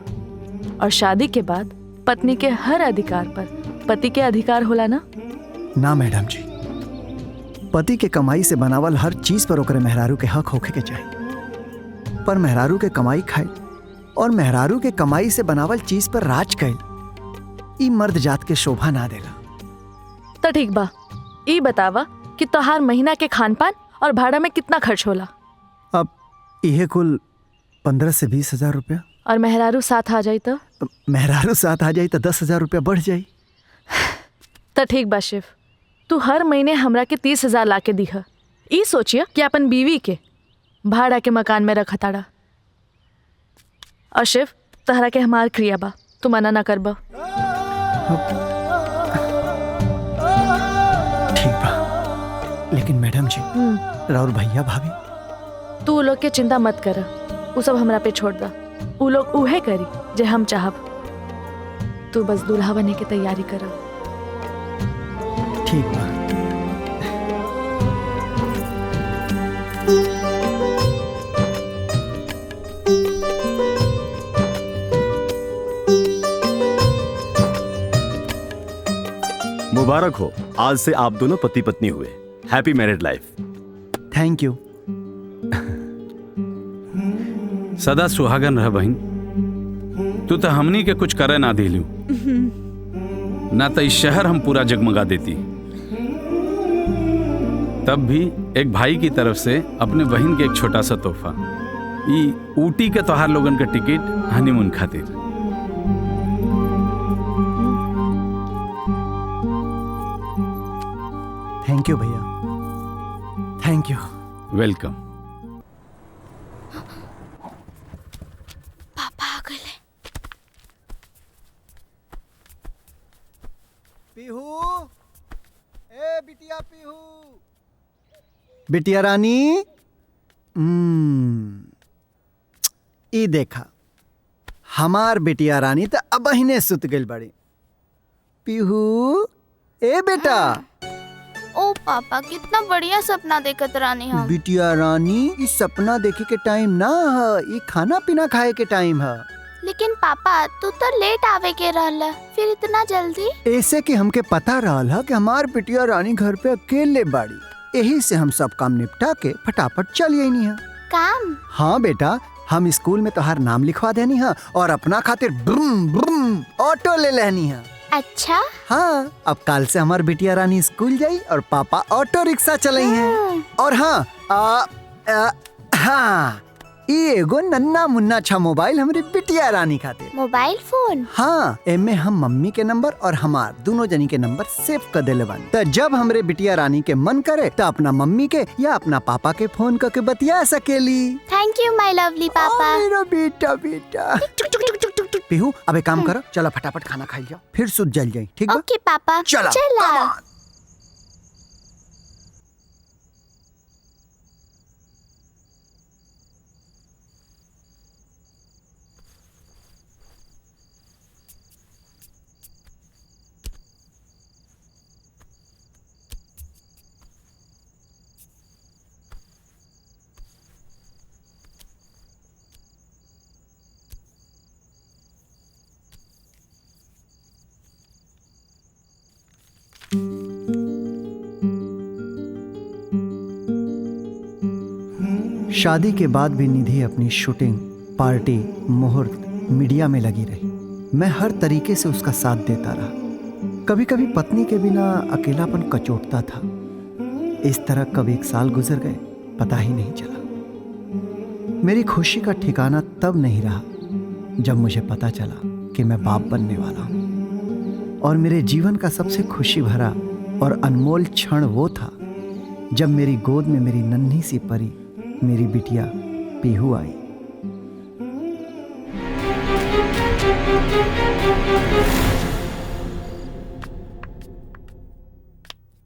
और शादी के बाद पत्नी के हर अधिकार पर पति के अधिकार होला ना? ना मैडम जी, पति के कमाई से बनावल हर चीज पर ओकरे मेहरारू के हक होखे के चाहिए। पर मेहरारू के कमाई खाए और मेहरारू के कमाई से बनावल चीज पर राज कैल, ई मर्द जात के शोभा ना देगा। तो ठीक बा, ई बतावा कि तोहार महीना के खान पान और भाड़ा में कितना खर्च होला? अब यह कुल 15 से 20 हजार रुपया। और मेहरारू साथ आ जाई तो? मेहरारू साथ आ जाई तो 10,000 रुपया बढ़ जाई। तो ठीक बा शिव, तू हर महीने हमरा के 30,000 ला के दीह। ई सोचिए कि अपन बीवी के भाड़ा के मकान में रखा ताड़ा। और शिव, तहरा के हमार क्रिया बा, तू मना ना करबा। ठीक बा, लेकिन मैडम जी राउर भैया भाभी? तू लोग के चिंता मत कर, उ सब हमरा पे छोड़ दा। उ लोग उहे करी जे हम चाहब। तू बस दूल्हा बने की तैयारी कर। ठीक बा। मुबारक हो, आज से आप दोनों पति पत्नी हुए। Happy married life. Thank you. सदा सुहागन रह बहन। तू तो हमनी के कुछ करे ना दिलू, ना तो इस शहर हम पूरा जगमगा देती। तब भी एक भाई की तरफ से अपने बहन के एक छोटा सा तोहफा, ई ऊटी के तोहार लोगन के टिकट हनीमून खातिर। थैंक यू भैया, थैंक यू। वेलकम। पापा आ गए। पीहू, ए बिटिया पीहू। बिटिया रानी, ई देखा हमार बिटिया रानी तो अबहिने सुत गइल बड़ी। पीहू, ए बेटा। ओ पापा, कितना बढ़िया सपना देखत रानी हम। बिटिया रानी, इस सपना देखे के टाइम ना है, ये खाना पीना खाए के टाइम है। लेकिन पापा, तू तो लेट आवे के रहला, फिर इतना जल्दी? ऐसे कि हमके पता रहल है कि हमार बिटिया रानी घर पे अकेले बाड़ी, यही से हम सब काम निपटा के फटाफट चल आईनी है। काम? हाँ बेटा, हम स्कूल में तोहार नाम लिखवा देनी है और अपना खातिर ब्रूम ब्रूम ऑटो ले लेनी है। अच्छा? हाँ, अब कल से हमार बिटिया रानी स्कूल जाई और पापा ऑटो रिक्शा चलाई हैं। और हाँ, हाँ, ये एगो नन्ना मुन्ना छा मोबाइल हमारी बिटिया रानी खातिर। Mobile phone? हाँ, एमे हम मम्मी के नंबर और हमार दोनों जनी के नंबर सेव कर देले बानी। तो जब हमरे बिटिया रानी के मन करे तो अपना मम्मी के या अपना पापा के फोन करके बतिया सकेली। थैंक यू माय लवली पापा। मेरा बेटा बेटा। पीहू, अब एक काम करो, चलो फटाफट खाना खाई जाओ, फिर सुत जल जाए। ठीक बा? ओके पापा। चला। शादी के बाद भी निधि अपनी शूटिंग, पार्टी, मुहूर्त, मीडिया में लगी रही। मैं हर तरीके से उसका साथ देता रहा। कभी कभी पत्नी के बिना अकेलापन कचोटता था। इस तरह कब 1 साल गुजर गए पता ही नहीं चला। मेरी खुशी का ठिकाना तब नहीं रहा जब मुझे पता चला कि मैं बाप बनने वाला हूँ। और मेरे जीवन का सबसे खुशी भरा और अनमोल क्षण वो था जब मेरी गोद में मेरी नन्ही सी परी, मेरी बिटिया पीहू आई।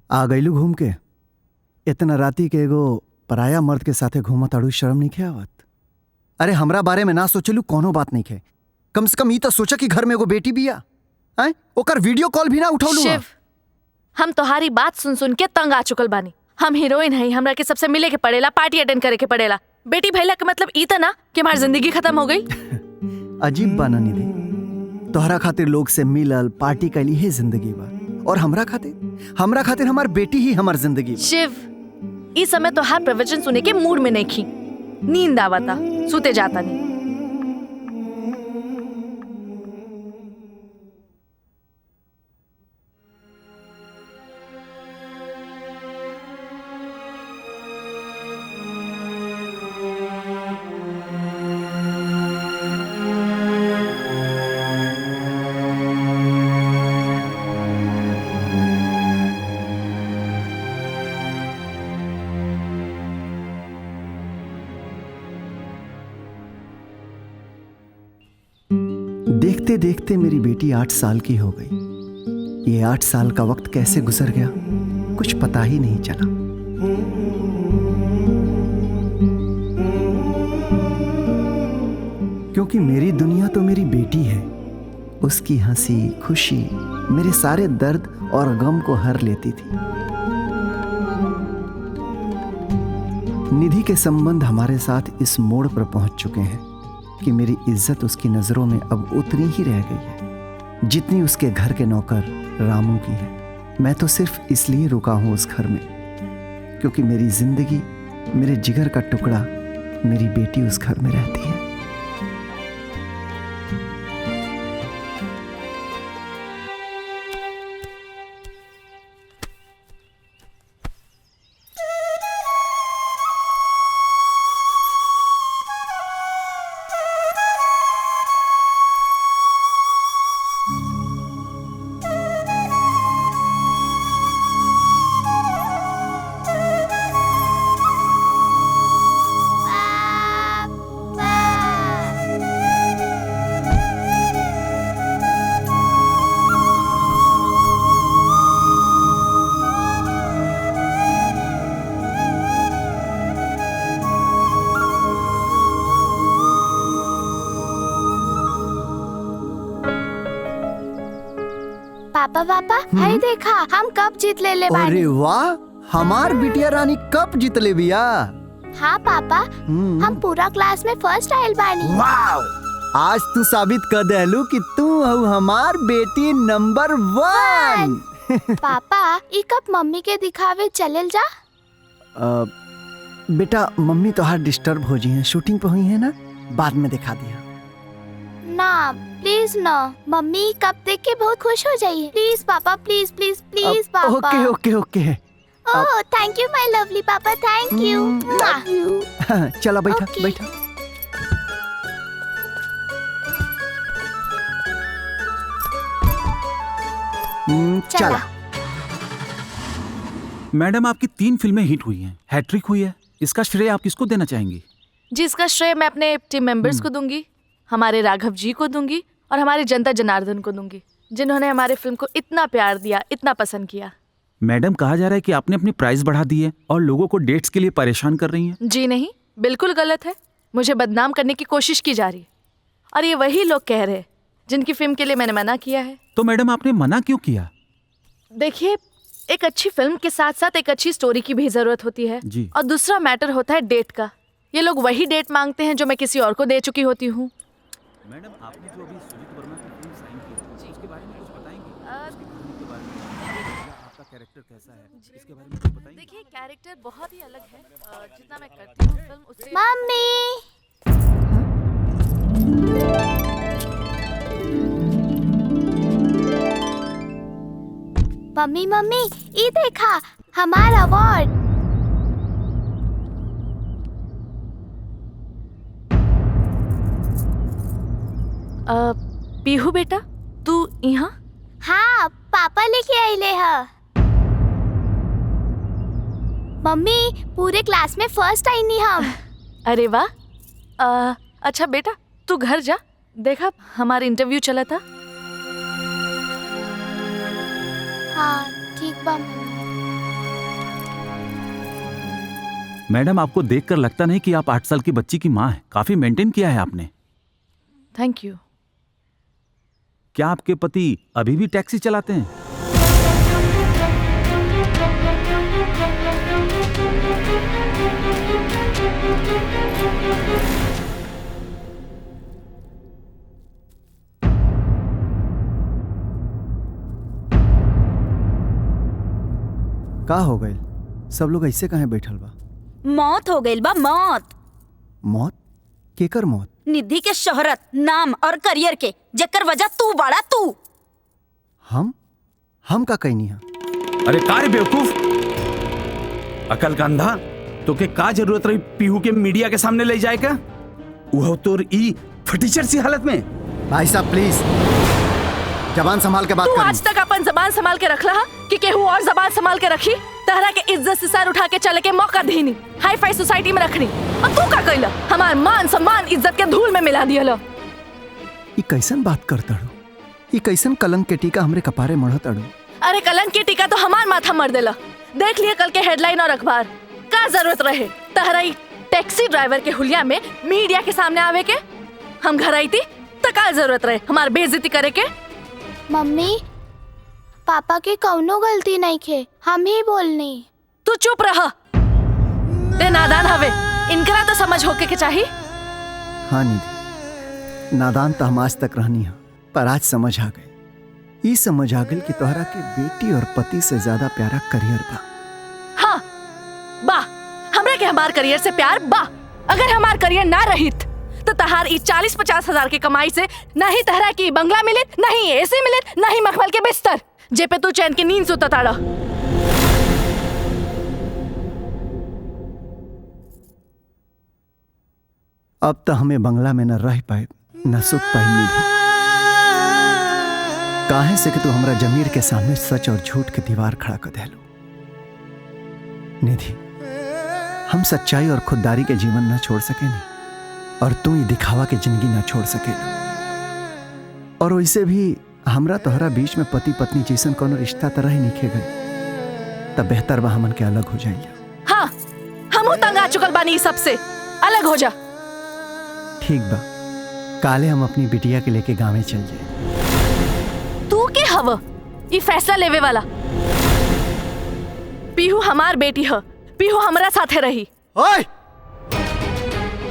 आ गईलू घूम के? इतना राती के एगो पराया मर्द के साथे घूमत अड़ू, शर्म नहीं खे आवत? अरे हमरा बारे में ना सोचलू कोनो बात नहीं खे, कम से कम ये तो सोचा कि घर में एगो बेटी बिया। ओकर वीडियो कॉल भी ना उठौलू। शिव, हम तुम्हारी बात सुन सुन के तंग आ चुकल बानी। हम हीरोइन हई, हमरा के सबसे मिले के पड़ेला, पार्टी अटेंड करे के पड़ेला। बेटी भैला के मतलब ई त ना कि हमारी जिंदगी खत्म हो गई। अजीब बाना निधि, तोहरा खातिर लोग से मिलल पार्टी कैली है जिंदगी बा, और हमरा खातिर हमार बेटी ही हमार जिंदगी बा। शिव, इस समय तो हर प्रवचन सुने के मूड में नहीं खी, नींद आवता, सूते जाता नहीं। देखते देखते मेरी बेटी 8 साल की हो गई। ये 8 साल का वक्त कैसे गुजर गया कुछ पता ही नहीं चला। क्योंकि मेरी दुनिया तो मेरी बेटी है। उसकी हंसी खुशी मेरे सारे दर्द और गम को हर लेती थी। निधि के संबंध हमारे साथ इस मोड़ पर पहुंच चुके हैं कि मेरी इज्जत उसकी नजरों में अब उतनी ही रह गई है जितनी उसके घर के नौकर रामू की है। मैं तो सिर्फ इसलिए रुका हूं उस घर में क्योंकि मेरी जिंदगी, मेरे जिगर का टुकड़ा, मेरी बेटी उस घर में रहती है। पापा हाय देखा हम कप जीत ले बानी। अरे वाह, हमार बिटिया रानी कप जीत ले बिया। हाँ पापा, हम पूरा क्लास में फर्स्ट आयल बानी। वाह, आज तू साबित कर देलू कि तू हऊ हमार बेटी नंबर 1। पापा ई कप मम्मी के दिखावे चलल जा। बेटा मम्मी तो हार डिस्टर्ब हो जी हैं, शूटिंग पे हुई है ना, बाद में दिखा दिया ना। प्लीज ना, मम्मी कप देख के बहुत खुश हो जाइए। प्लीज पापा, प्लीज प्लीज प्लीज पापा। ओके ओके ओके। Oh thank you my lovely पापा, थैंक यू। चला बैठा बैठा। चला। मैडम आपकी 3 फिल्में हिट हुई हैं, हैट्रिक हुई है, इसका श्रेय आप किसको देना चाहेंगी? जिसका श्रेय मैं अपने टीम मेंबर्स को दूंगी, हमारे राघव जी को दूंगी और हमारी जनता जनार्दन को दूंगी, जिन्होंने हमारे फिल्म को इतना प्यार दिया, इतना पसंद किया। मैडम कहा जा रहा है कि आपने अपनी प्राइस बढ़ा दी है और लोगों को डेट्स के लिए परेशान कर रही हैं। जी नहीं, बिल्कुल गलत है। मुझे बदनाम करने की कोशिश की जा रही है और ये वही लोग कह रहे हैं जिनकी फिल्म के लिए मैंने मना किया है। तो मैडम आपने मना क्यों किया? देखिए, एक अच्छी फिल्म के साथ साथ एक अच्छी स्टोरी की भी जरूरत होती है जी। और दूसरा मैटर होता है डेट का। ये लोग वही डेट मांगते हैं जो मैं किसी और को दे चुकी होती हूँ। मैडम आपने जो अभी सुजीत वर्मा की फिल्म साइन की, उसके बारे में कुछ बताएंगी? उसके बारे में आपका कैरेक्टर कैसा है, इसके बारे में कुछ बताएंगी? देखिए, कैरेक्टर बहुत ही अलग है, जितना मैं करती हूँ फिल्म उससे। मम्मी मम्मी ये देखा हमारा अवार्ड। पीहू बेटा, तू यहाँ? हाँ, पापा लेके आइले है। मम्मी पूरे क्लास में फर्स्ट आई नहीं हम। अरे वाह। अच्छा बेटा, तू घर जा, देखा हमारा इंटरव्यू चला था। हाँ ठीक बा। मैडम आपको देखकर लगता नहीं कि आप 8 साल की बच्ची की माँ हैं। काफी मेंटेन किया है आपने। Thank you. क्या आपके पति अभी भी टैक्सी चलाते हैं? का हो गई? सब लोग ऐसे कहे बैठल बा? मौत हो गई बा, मौत। मौत? केकर मौत? निधि के शोहरत, नाम और करियर के, जेकर वजह तू बाड़ा तू। हम का कहनी है? अरे कार बेवकूफ, अकल का अंधा, तो के का जरूरत रही पीहू के मीडिया के सामने ले जाए का? वो तोर ई फटीचर सी हालत में। भाई साहब प्लीज जबान संभाल के बात तू करी। आज तक अपन जबान संभाल के रख रहा कि केहू और जबान संभाल के रखी? तहरा के इज्जत से सर उठा के चले के मौका देनी, हाई फाई सोसाइटी में रखनी, और तू का कइला? हमार मान सम्मान इज्जत के धूल में मिला दिया। ई कैसन बात करता हूँ? ई कैसन कलंक के टीका हमरे कपारे मढ़त अड़ू? अरे कलंक की टीका तो हमार माथा मर देला। देख लिए कल के हेडलाइन और अखबार। का जरूरत रहे तहरा ई टैक्सी ड्राइवर के हुलिया में मीडिया के सामने आवे के? हम घर आई थी तो का जरूरत रहे हमार बेइज्जती करे के? मम्मी पापा की कौनो गलती नहीं खे, हम ही बोलनी। तू चुप रहा, ते नादान हवे, इनकरा तो समझ होके के चाहिए। हाँ निधि, नादान तो हम आज तक रहनी है, पर आज समझ आ गई। ई समझ आ गई कि तोहरा के बेटी और पति से ज्यादा प्यारा करियर बा। हाँ बा, हमरे के हमार करियर से प्यार बा। अगर हमार करियर ना रहित तो तहार ई 40-50 हजार की कमाई से न ही तहरा की बंगला मिलित, न ही एसी मिलित, न ही मखमल के बिस्तर जे पे तू चैन की नींद सुता ताड़ा। अब तो हमें बंगला में न रह पाए न सुत पाए निधि। काहे से कि तू हमरा जमीर के सामने सच और झूठ के दीवार खड़ा कर देलू। निधि, हम सच्चाई और खुददारी के जीवन न छोड़ सके नहीं, और तू ही दिखावा के जिंदगी ना छोड़ सके। और वैसे भी हमरा तोहरा बीच में पति पत्नी जैसन कोनो रिश्ता तरह ही निखे गए, तब बेहतर बा हमन के अलग हो जाइए। हाँ, हम तंग आ चुकल बानी सबसे, अलग हो जा। ठीक बा, काले हम अपनी बिटिया के लेके गाँव चल जाए। तू के हव ये फैसला लेवे वाला? पीहू हमार बेटी है, पीहू हमरा साथे रही। ओए!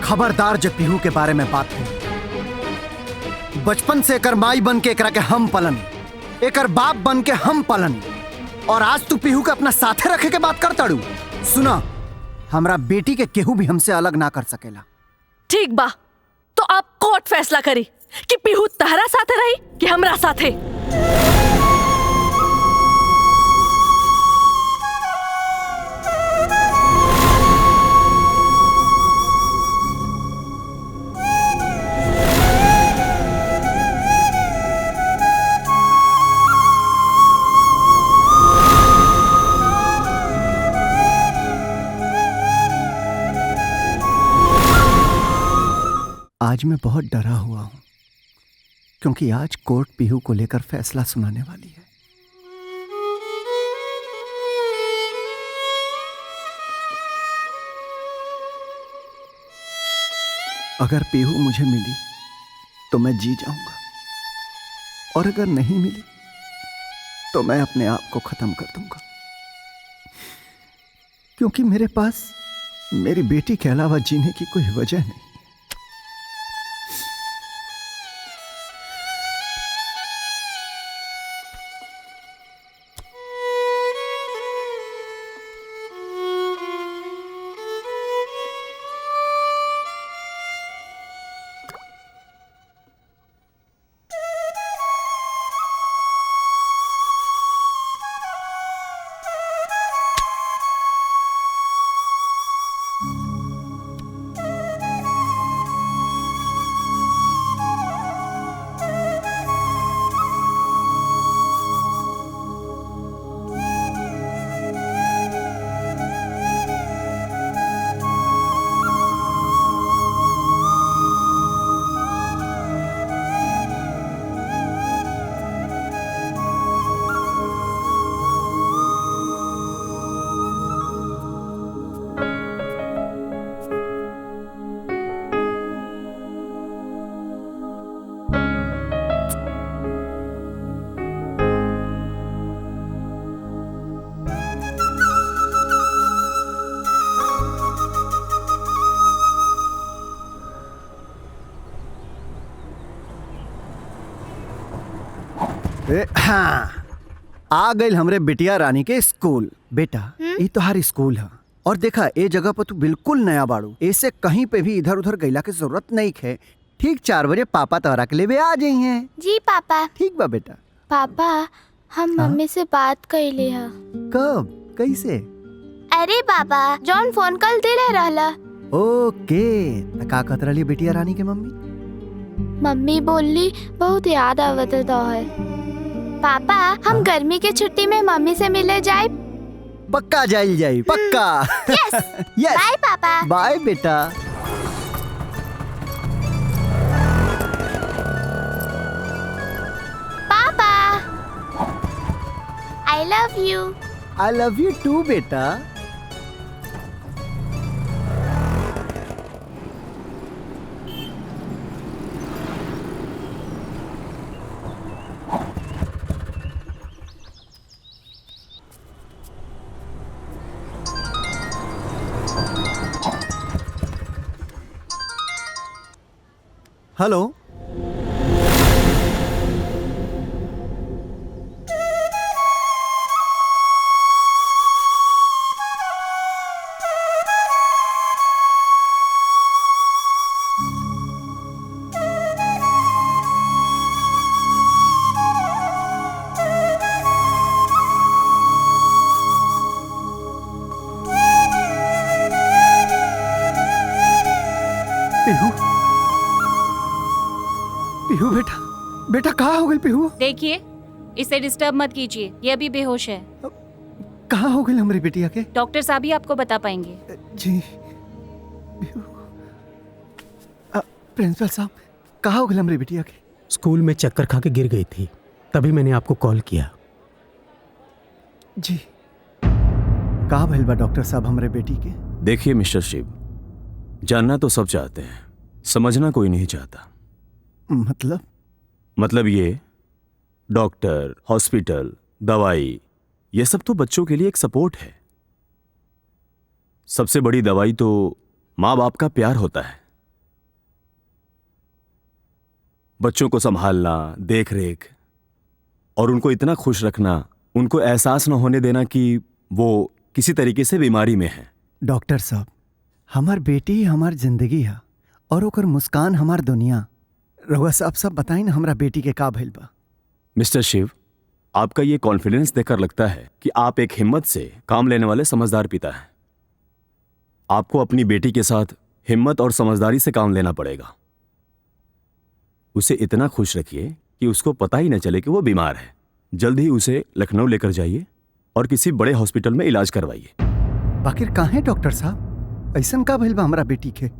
खबरदार जब पीहू के बारे में बात हुई। बचपन से एकर माई बन के एकरा के हम पलन, एकर बाप बन के हम पलन, और आज तू पीहू के अपना साथे रखे के बात करता डू। सुना, हमरा बेटी के केहू भी हमसे अलग ना कर सकेला। ठीक बा, तो आप कोर्ट फैसला करी कि पीहू तहरा साथे रही कि हमरा साथे। आज मैं बहुत डरा हुआ हूं, क्योंकि आज कोर्ट पीहू को लेकर फैसला सुनाने वाली है। अगर पीहू मुझे मिली तो मैं जी जाऊंगा, और अगर नहीं मिली तो मैं अपने आप को खत्म कर दूंगा, क्योंकि मेरे पास मेरी बेटी के अलावा जीने की कोई वजह नहीं। हाँ, आ गई हमरे बिटिया रानी के स्कूल। बेटा ये तोहार स्कूल है और देखा ए जगह पर तू बिल्कुल नया बाड़ू, ऐसे कहीं पे भी इधर उधर गईला की जरूरत नहीं है। ठीक 4 बजे पापा तोहरा के लिए आ जाई हैं। जी पापा। ठीक बा बेटा। पापा हम मम्मी से बात कैले है। कब कैसे? अरे पापा जॉन फोन कल दिले रहला। ओके त का कहत रहली बिटिया रानी के मम्मी? मम्मी बोली बहुत याद आवत है तोहर। पापा हम गर्मी के छुट्टी में मम्मी से मिले जाए। पक्का जाई पक्का। Yes yes. बाय पापा। बाय बेटा। पापा I love you. I love you too बेटा। हेलो पीहू पीहू बेटा बेटा कहाँ हो गई पीहू? देखिए इसे डिस्टर्ब मत कीजिए, ये अभी बेहोश है। कहाँ हो गई हमारी बेटिया के? डॉक्टर साहब ही आपको बता पाएंगे। जी प्रिंसिपल साहब कहाँ हो गई हमारी बिटिया के? स्कूल में चक्कर खा के गिर गई थी, तभी मैंने आपको कॉल किया। जी कहाँ भइल बा डॉक्टर साहब हमारे बेटी के? देखिए मिस्टर शिव, जानना तो सब चाहते हैं, समझना कोई नहीं चाहता। मतलब ये डॉक्टर, हॉस्पिटल, दवाई, ये सब तो बच्चों के लिए एक सपोर्ट है। सबसे बड़ी दवाई तो माँ बाप का प्यार होता है। बच्चों को संभालना, देख रेख और उनको इतना खुश रखना, उनको एहसास न होने देना कि वो किसी तरीके से बीमारी में है। डॉक्टर साहब हमार बेटी हमार जिंदगी है और ओकर मुस्कान हमार दुनिया। रहुआ साहब सब बताई ना हमरा बेटी के का भइल बा। मिस्टर शिव, आपका ये कॉन्फिडेंस देखकर लगता है कि आप एक हिम्मत से काम लेने वाले समझदार पिता हैं। आपको अपनी बेटी के साथ हिम्मत और समझदारी से काम लेना पड़ेगा। उसे इतना खुश रखिए कि उसको पता ही न चले कि वो बीमार है। जल्द ही उसे लखनऊ लेकर जाइए और किसी बड़े हॉस्पिटल में इलाज करवाइए। बाकिर कहाँ है डॉक्टर साहब? ऐसन का भइल बा हमरा बेटी के?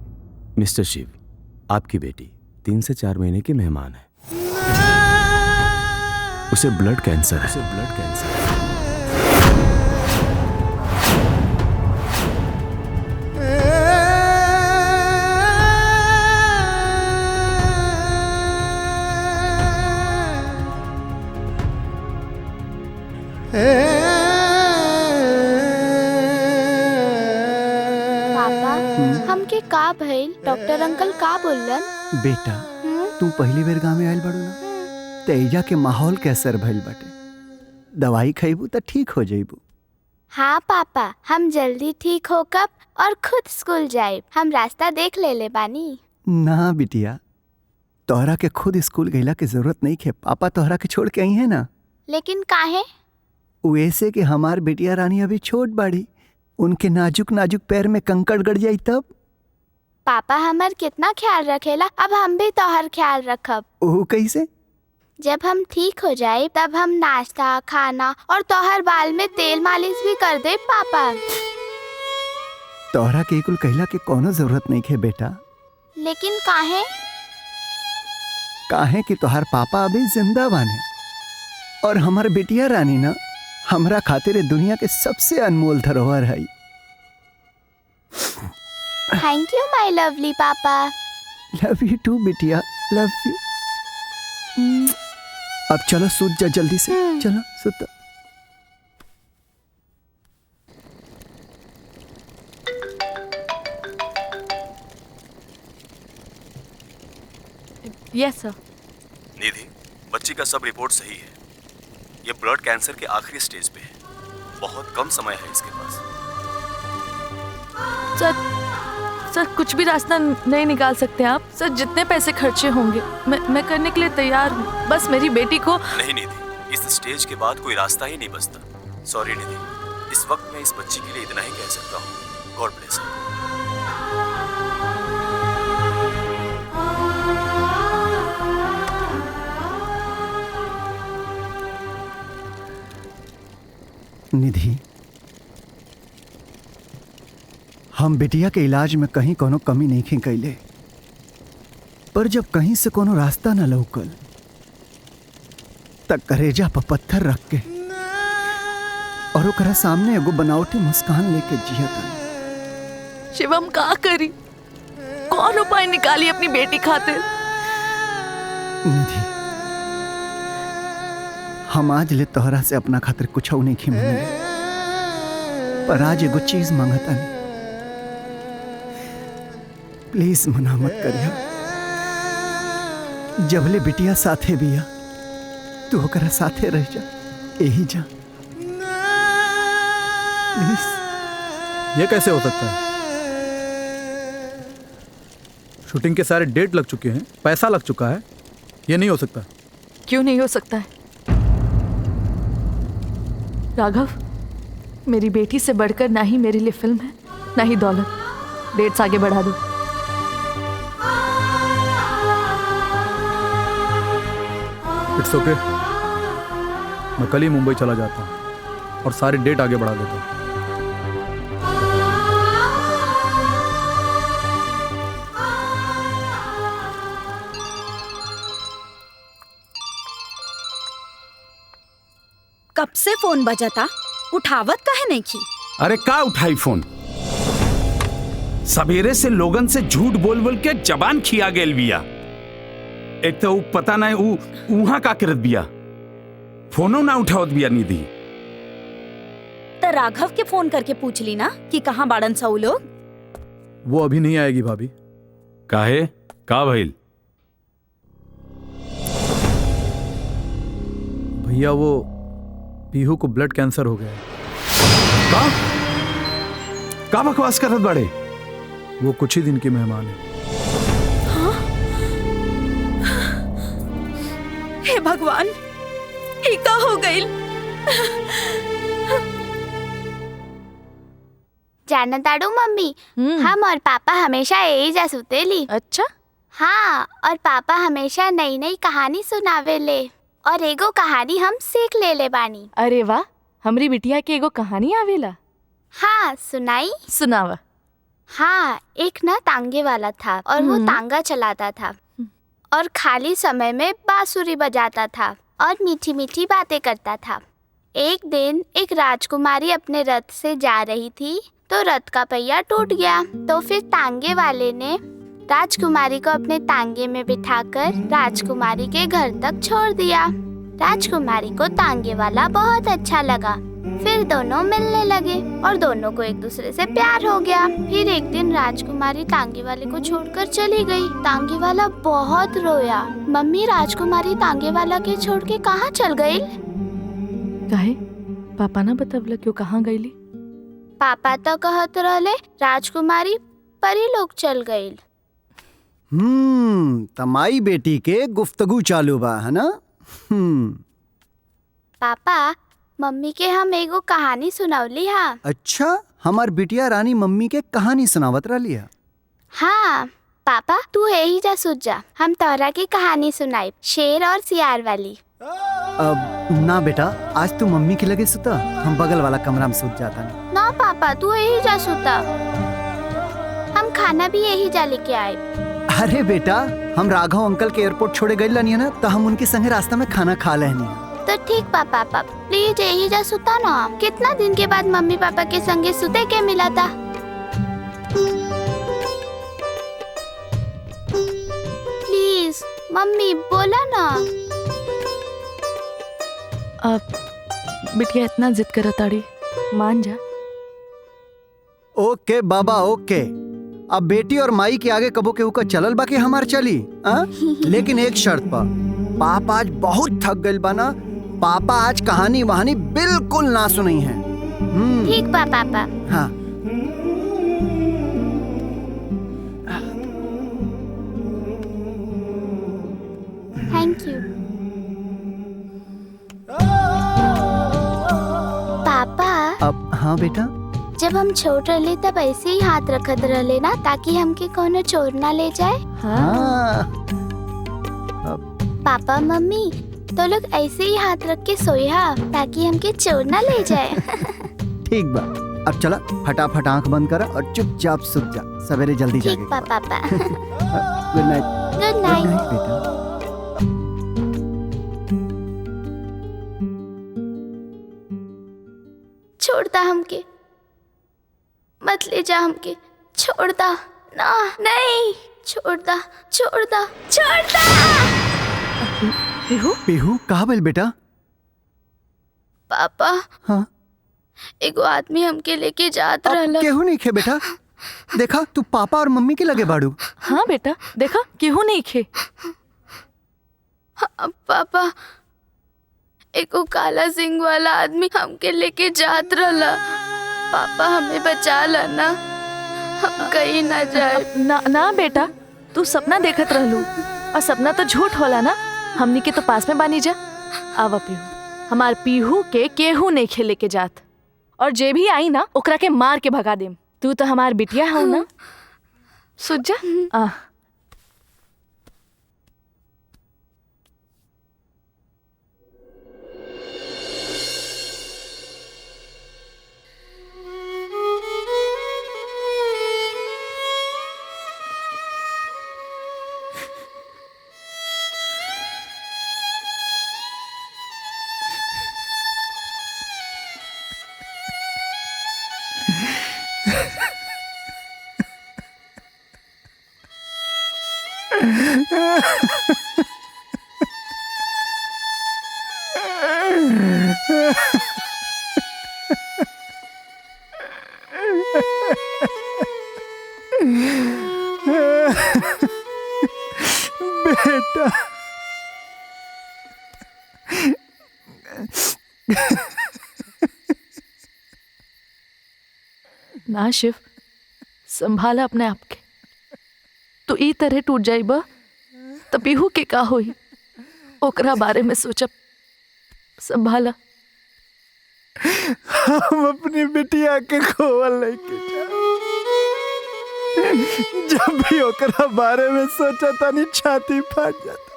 मिस्टर शिव, आपकी बेटी 3 से 4 महीने की मेहमान है। उसे ब्लड कैंसर है। पापा हमके का भइल? डॉक्टर अंकल का बोलन? बेटा तू पहली बेर गाँव में आयल बड़ू ना, तेजा के माहौल के असर भइल बाटे। दवाई खइबू तो ठीक हो जाइबू। हाँ पापा हम जल्दी ठीक होकर और खुद स्कूल जाए। हम रास्ता देख ले बानी। ना बिटिया, तोहरा के खुद स्कूल गईला की जरूरत नहीं है। पापा तोहरा के छोड़ के आई है ना। लेकिन काहे? वैसे कि हमार बिटिया रानी अभी छोट बाड़ी, उनके नाजुक नाजुक पैर में कंकड़ गड़ जाई तब। पापा हमार कितना ख्याल रखेला, अब हम भी तोहर ख्याल रखब। ओह कैसे? जब हम ठीक हो जाए तब हम नाश्ता, खाना और तोहर बाल में तेल मालिश भी कर दे पापा। तोहरा के कुल कहला के कोनो जरूरत नहीं है बेटा। लेकिन काहे? काहे कि तोहर पापा अभी जिंदा बाने और हमार बिटिया रानी ना हमरा खातिर दुनिया के सबसे अनमोल धरोहर है। थैंक यू माय लवली पापा। लव यू टू बिटिया, लव यू। अब चलो सूत जा जल्दी से। चलो सूत। यस सर। निधि, बच्ची का सब रिपोर्ट सही है। ये ब्लड कैंसर के आखिरी स्टेज पे है, बहुत कम समय है इसके पास। सर कुछ भी रास्ता नहीं निकाल सकते आप? सर जितने पैसे खर्चे होंगे मैं करने के लिए तैयार हूँ, बस मेरी बेटी को। नहीं निधि, इस स्टेज के बाद कोई रास्ता ही नहीं बचता। सॉरी निधि, इस वक्त मैं इस बच्ची के लिए इतना ही कह सकता हूँ। God bless you. निधि, हम बिटिया के इलाज में कहीं कोनो कमी नहीं कैले, पर जब कहीं से कोनो रास्ता न लौकल तब करेजा पर पत्थर रख के और ओकरा सामने एगो बनावटी मुस्कान लेके जिया कर। शिवम का करी, कौन उपाय निकाली अपनी बेटी खातिर? निधि, हम आज ले तोहरा से अपना खातिर कुछ नहीं खिमले, पर आज एगो चीज मांगता नहीं। प्लीज मना मत करिया। जबले बिटिया साथे बिया तू ओकरा साथे रह जा, यही जा प्लीज। ये कैसे हो सकता है? शूटिंग के सारे डेट लग चुके हैं, पैसा लग चुका है, ये नहीं हो सकता। क्यों नहीं हो सकता है? राघव, मेरी बेटी से बढ़कर ना ही मेरे लिए फिल्म है ना ही दौलत। डेट्स आगे बढ़ा दो। इट्स ओके, मैं कल ही मुंबई चला जाता हूँ और सारी डेट आगे बढ़ा देता हूँ। कब से फोन बजा था, उठावत काहे नहीं की? अरे का उठाई फोन? सवेरे से लोगन से झूठ बोल बोल के जबान खिया गेल बिया। एक तो पता नहीं उहाँ का करत बिया, फोनो ना उठावत बिया निधि। तो राघव के फोन करके पूछ ली ना कि कहाँ बाड़न सा उ लोग। वो अभी नहीं आएगी भाभी। काहे? का भइल? भैया वो पीहू को ब्लड कैंसर हो गया है। का बकवास करत बड़े? वो कुछ ही दिन की मेहमान है। हे भगवान, ये का हो गई? जाना ताड़ू मम्मी, हम और पापा हमेशा यही जा सुतेली। अच्छा? हाँ, और पापा हमेशा नई नई कहानी सुनावेले और एगो कहानी हम सीख ले बानी। अरे वाह, हमरी बिटिया के एगो कहानी आवेला। हाँ, सुनाई? सुनावा। हाँ, एक ना तांगे वाला था और वो तांगा चलाता था और खाली समय में बांसुरी बजाता था और मीठी मीठी बातें करता था। एक दिन एक राजकुमारी अपने रथ से जा रही थी तो रथ का पहिया टूट गया। तो फिर तांगे वाले ने राजकुमारी को अपने तांगे में बिठाकर राजकुमारी के घर तक छोड़ दिया। राजकुमारी को तांगे वाला बहुत अच्छा लगा। फिर दोनों मिलने लगे और दोनों को एक दूसरे से प्यार हो गया। फिर एक दिन राजकुमारी तांगे वाले को छोड़कर चली गई। तांगे वाला बहुत रोया। मम्मी, राजकुमारी तांगे वाला के छोड़ के कहाँ चल गई? काहे? पापा ना बतावला क्यों कहाँ गईली? पापा तो कहत रहले राजकुमारी परी लोग चल गई। तमाई बेटी के गुफ्तगू चालू बा, है ना? पापा, मम्मी के हम एगो कहानी सुनावली। हाँ। अच्छा, हमार बिटिया रानी मम्मी के कहानी सुनावत रही है। हाँ पापा, तू यही जा सुत जा, हम तोहरा की कहानी सुनाई, शेर और सियार वाली। अब ना बेटा, आज तू मम्मी के लगे सुता, हम बगल वाला कमरा में सुत जाता नहीं। ना पापा, तू यही जा सुता, हम खाना भी यही जा लेके आए। अरे बेटा, हम राघव अंकल के एयरपोर्ट छोड़े गए लानी है ना, तो हम उनके संगे रास्ता में खाना खा लेनी है। तो ठीक पापा, प्लीज यही जा सुता ना। कितना दिन के बाद मम्मी पापा के संगे सुते के मिला था। प्लीज मम्मी बोला ना। अब बिटिया इतना जिद करत ताड़ी, मान जा। ओके बाबा, ओके। अब बेटी और माई के आगे कबो के ऊपर चलल बाकी हमार चली, लेकिन एक शर्त पर। पाप आज बहुत थक गइल बाना, पापा आज कहानी वहानी बिल्कुल ना सुनी है। ठीक बा पापा। हाँ। थैंक यू पापा। अब हाँ बेटा। जब हम छोट रहे तब ऐसे ही हाथ रखत रहे ना, ताकि हमके कोनो चोर ना ले जाए। हाँ। पापा मम्मी तो लोग ऐसे ही हाथ रख के सोया, ताकि हमके चोर ना ले जाए। ठीक बा, अब चला फटाफट आंख बंद कर और चुपचाप सुत जा, सवेरे जल्दी जागे। ठीक पापा। Good night. गुड नाइट बेटा। छोड़ता हमके, मत ले जा हमके, छोड़ता ना, नहीं छोड़ता छोड़ता छोड़ता। पीहू पीहू कहाँ बोल बेटा? पापा हाँ एगो आदमी हमके लेके जात रहला। केहू नहीं खे बेटा, देखा तू पापा और मम्मी के लगे बाड़ू। हाँ बेटा देखा केहू नहीं खे। हाँ, पापा एगो काला सिंह वाला आदमी हमके लेके जात रहला। पापा हमें बचा ला ना, हम कहीं ना जाए। ना ना बेटा, तू सपना देखत रहलू और सपना तो झूठ होला ना। हमनी के तो पास में बानी जा। आवा पीहू, हमार पीहू के केहू नहीं खेले के जात, और जे भी आई ना ओकरा के मार के भगा देम। तू तो हमार बिटिया हो ना, सुझ जा। बेटा ना शिव, संभाला अपने आप के। तू ई तरह टूट जाइबा तो पीहू के का होई, ओकरा बारे में सोचब। संभाला। हम अपनी बिटिया के खोवल लेके जब भी ओकरा बारे में सोचा तानी छाती फाट जाता।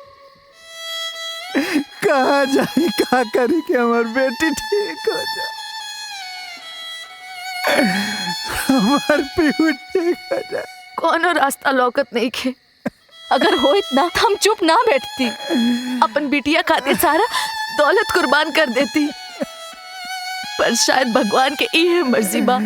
कहाँ जाई का करी कि हमार बेटी ठीक हो जाए, हमार पीहू ठीक हो जाए। कोनो रास्ता लौकत नहीं खे। अगर होइत ना तो हम चुप ना बैठती, अपन बिटिया खातिर सारा दौलत कुर्बान कर देती। पर शायद भगवान के ई है मर्जी बा।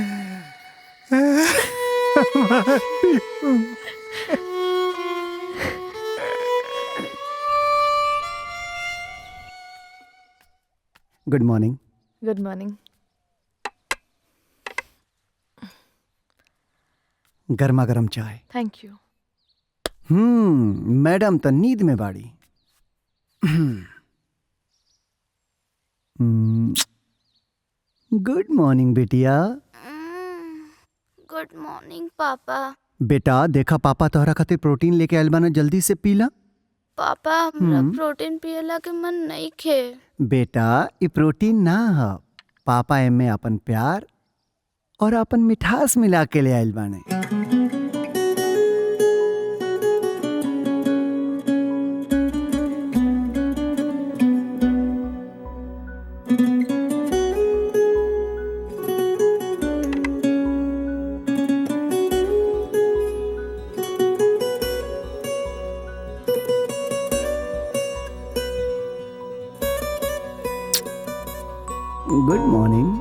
Good morning. Good morning. गर्मा गर्म चाय। Thank you. मैडम तो नींद में बाड़ी। गुड मॉर्निंग बिटिया। गुड मॉर्निंग पापा। बेटा देखा पापा तोहरा खातिर प्रोटीन लेके आइल बाना, जल्दी से पीला। पापा हमरा प्रोटीन पियला के मन नहीं खे। बेटा ये प्रोटीन ना है, पापा एमे अपन प्यार और अपन मिठास मिला के ले आइल बाने। Good morning.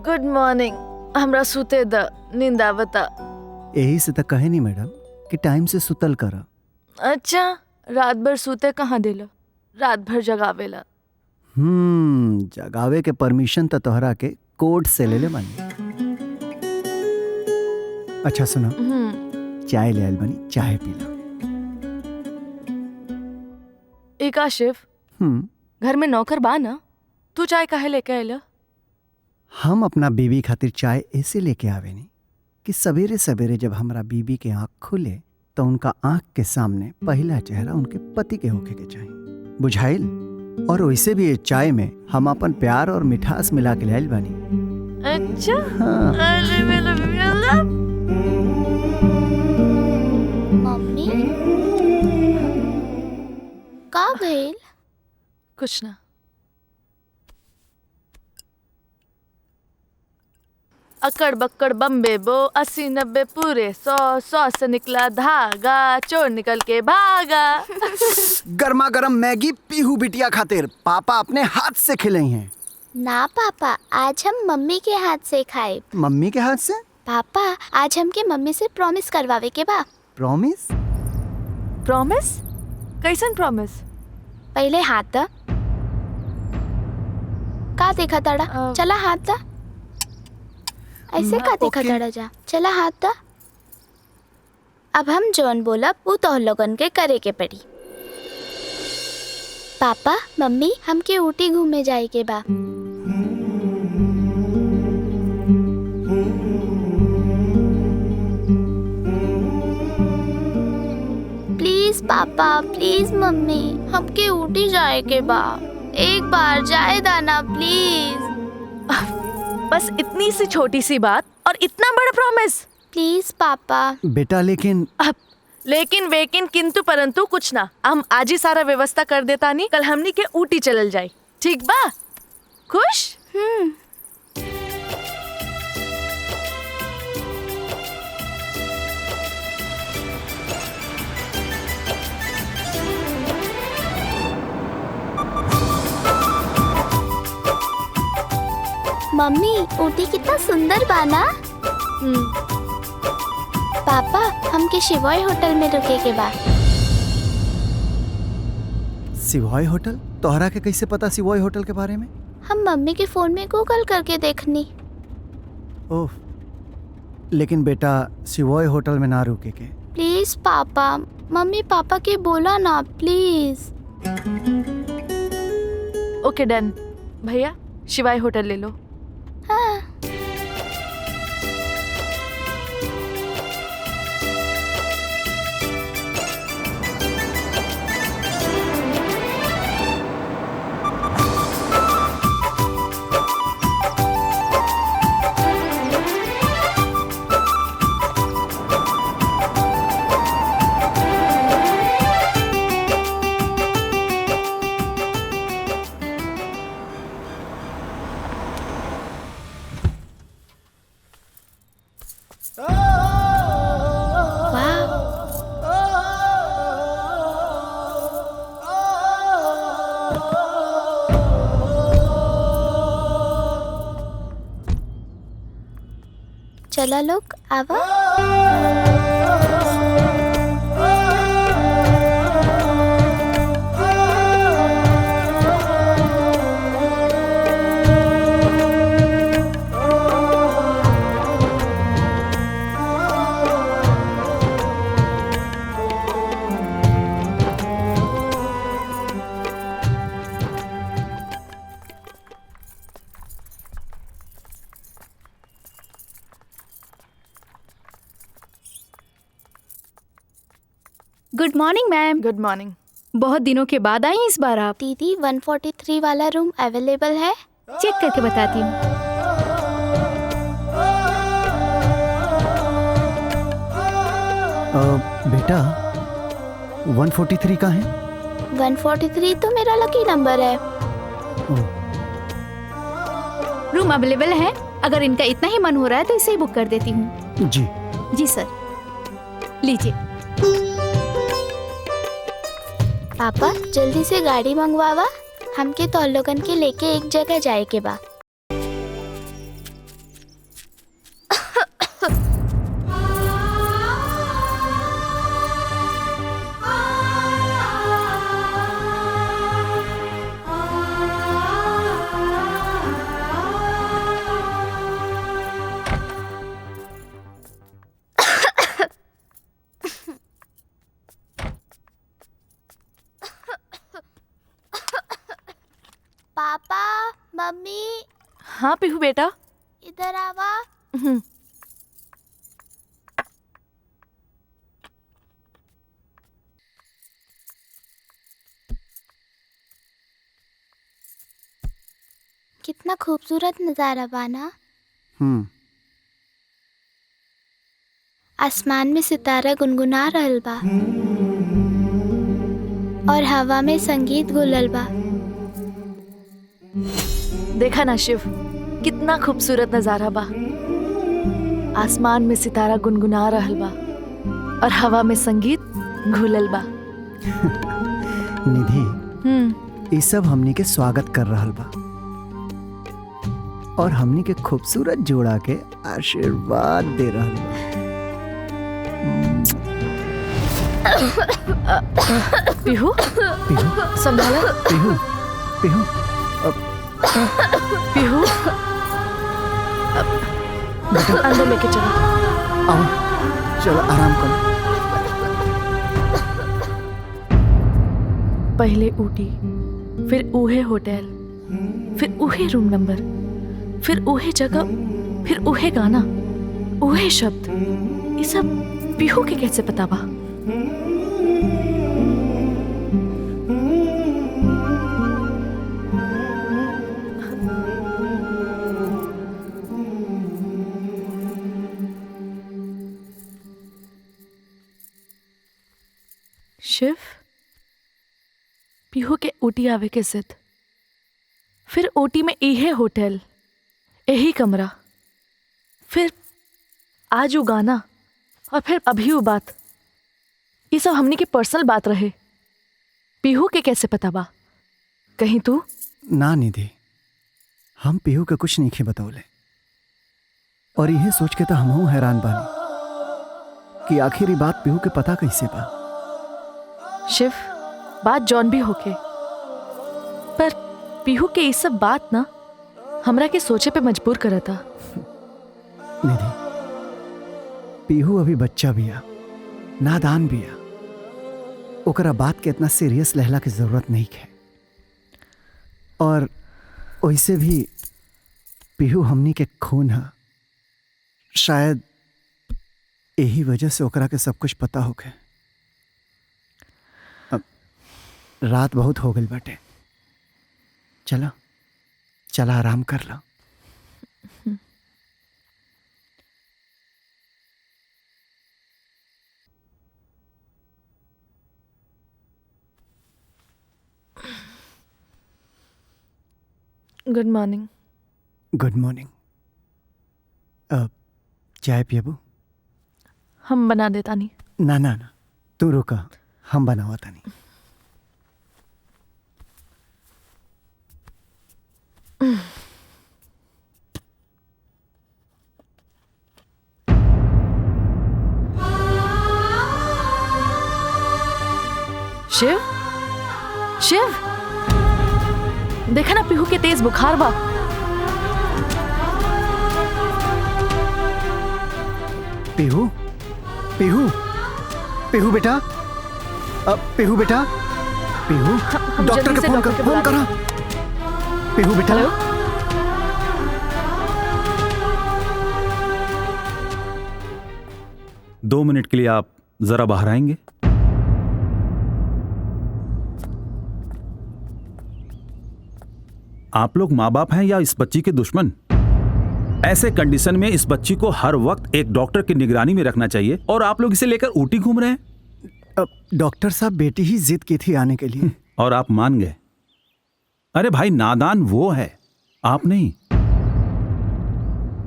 Good morning. हमरा सुते द, नींद आवता। यही से तो कहे नहीं मैडम कि टाइम से सुतल करा। अच्छा, रात भर सुते कहाँ देला, रात भर जगावेला। जगावे के परमिशन तो तोहरा के कोर्ट से ले बानी। अच्छा सुनो, चाय ले आइल बानी, चाय पीला। एक शिव, घर में नौकर बा ना, तू चाय काहे लेके आइला? हम अपना बीवी खातिर चाय ऐसे लेके आवेनी कि सवेरे सवेरे जब हमरा बीवी के आंख खुले तो उनका आंख के सामने पहला चेहरा उनके पति के होके के चाहिए, बुझाइल? और वैसे भी ये चाय में हम अपन प्यार और मिठास मिला के लाइल बानी। अच्छा। हाँ। मम्मी का भइल? कुछ ना। अकड़ बक्कड़ बम्बे बो 80-90 पूरे 100 से निकला धागा, चोर निकल के भागा। गर्मा गर्म मैगी पीहू बिटिया खातिर पापा अपने हाथ से खिलाई हैं। ना पापा, आज हम मम्मी के हाथ से खाए। मम्मी के हाथ से? पापा आज हमके मम्मी से प्रॉमिस करवावे के बा। प्रॉमिस? प्रॉमिस? कैसन प्रॉमिस? पहले हाथ दा। का देखा तड़ा? चला हाथ दा। ऐसे का देखा तड़ा जा? चला हाथ दा। अब हम जौन बोला वो तो लोगन के करे के पड़ी। पापा मम्मी हमके ऊटी घूमे जाए के बा। प्लीज पापा, प्लीज मम्मी, हमके ऊटी जाए के बा। एक बार जाए दाना प्लीज। बस इतनी सी छोटी सी बात और इतना बड़ा प्रॉमिस? प्लीज पापा। बेटा लेकिन लेकिन वेकिन किंतु परंतु कुछ ना, हम आज ही सारा व्यवस्था कर देता नहीं, कल हमनी के ऊटी चलल जाए, ठीक बा? खुश? मम्मी ऊटी कितना सुंदर बाना। पापा हमके शिवॉय होटल में रुके के बा। शिवॉय होटल? तोहरा के कैसे पता शिवॉय होटल के बारे में? हम मम्मी के फोन में गूगल करके देखनी। ओह, लेकिन बेटा शिवॉय होटल में ना रुके के। प्लीज पापा, मम्मी पापा के बोला ना प्लीज। ओके डन। भैया शिवाय होटल ले लो। हाँ। चला लोग आवा। Good morning ma'am. Good morning. बहुत दिनों के बाद आई इस बार आप। दीदी 143 वाला रूम अवेलेबल है? चेक करके बताती हूँ। बेटा 143 का है? 143 तो मेरा लकी नंबर है। रूम अवेलेबल है, अगर इनका इतना ही मन हो रहा है तो इसे ही बुक कर देती हूँ। जी जी सर, लीजिए। पापा जल्दी से गाड़ी मंगवावा, हमके तो लोगन के लेके एक जगह जाए के बा। मम्मी हाँ पीहू बेटा। इधर आवा। कितना खूबसूरत नजारा बाना। आसमान में सितारा गुनगुना रहल बा और हवा में संगीत घुलल बा। देखा ना शिव, कितना खूबसूरत नजारा बा। आसमान में सितारा गुनगुना रहल बा और हवा में संगीत घुलल बा। निधि, ये सब हमनी के स्वागत कर रहल बा और हमनी के खूबसूरत जोड़ा के आशीर्वाद दे रहल बा। पीहू, संभाला। पीहू, पीहू, पीहू, अंदर लेके चलो। आओ, चलो आराम करो। पहले ऊटी, फिर उहे होटल, फिर उहे रूम नंबर, फिर उहे जगह, फिर उहे गाना, उहे शब्द। ये सब पीहू के कैसे पता बा? शिव, पीहू के ऊटी आवे के जिद, फिर ऊटी में इहे होटल, यही कमरा, फिर आज वो गाना और फिर अभी वो बात। ये सब हमने की पर्सनल बात रहे। पीहू के कैसे पता बा? कहीं तू ना निधि, हम पीहू के कुछ नहीं खे बतौले और यह सोच के तो हमहू हैरान बानी कि आखिर ये बात पीहू के पता कैसे बा। शिव, बात जॉन भी होके, पर पीहू के ये सब बात ना हमरा के सोचे पे मजबूर करता। निधि, पीहू अभी बच्चा बिया, नादान बिया, ओकरा बात के इतना सीरियस लहला की जरूरत नहीं है। और वैसे भी पीहू हमनी के खून है, शायद यही वजह से ओकरा के सब कुछ पता होके। अब रात बहुत हो गई बाटे, चला चला आराम कर ला। Good morning. Good morning. अब चाय पियबू? हम बना देता नहीं। ना ना ना, तू रुका, हम बनावा तानी। शिव, शिव, देखा ना पीहू के तेज बुखार बा। पीहू, पीहू, पीहू बेटा, पीहू बेटा, पीहू, डॉक्टर के फोन कर, फोन करा। पीहू बेटा। हेलो, 2 मिनट के लिए आप जरा बाहर आएंगे? आप लोग माँ बाप हैं या इस बच्ची के दुश्मन? ऐसे कंडीशन में इस बच्ची को हर वक्त एक डॉक्टर की निगरानी में रखना चाहिए और आप लोग इसे लेकर ऊटी घूम रहे हैं। डॉक्टर साहब, बेटी ही जिद की थी आने के लिए और आप मान गए। अरे भाई, नादान वो है, आप नहीं।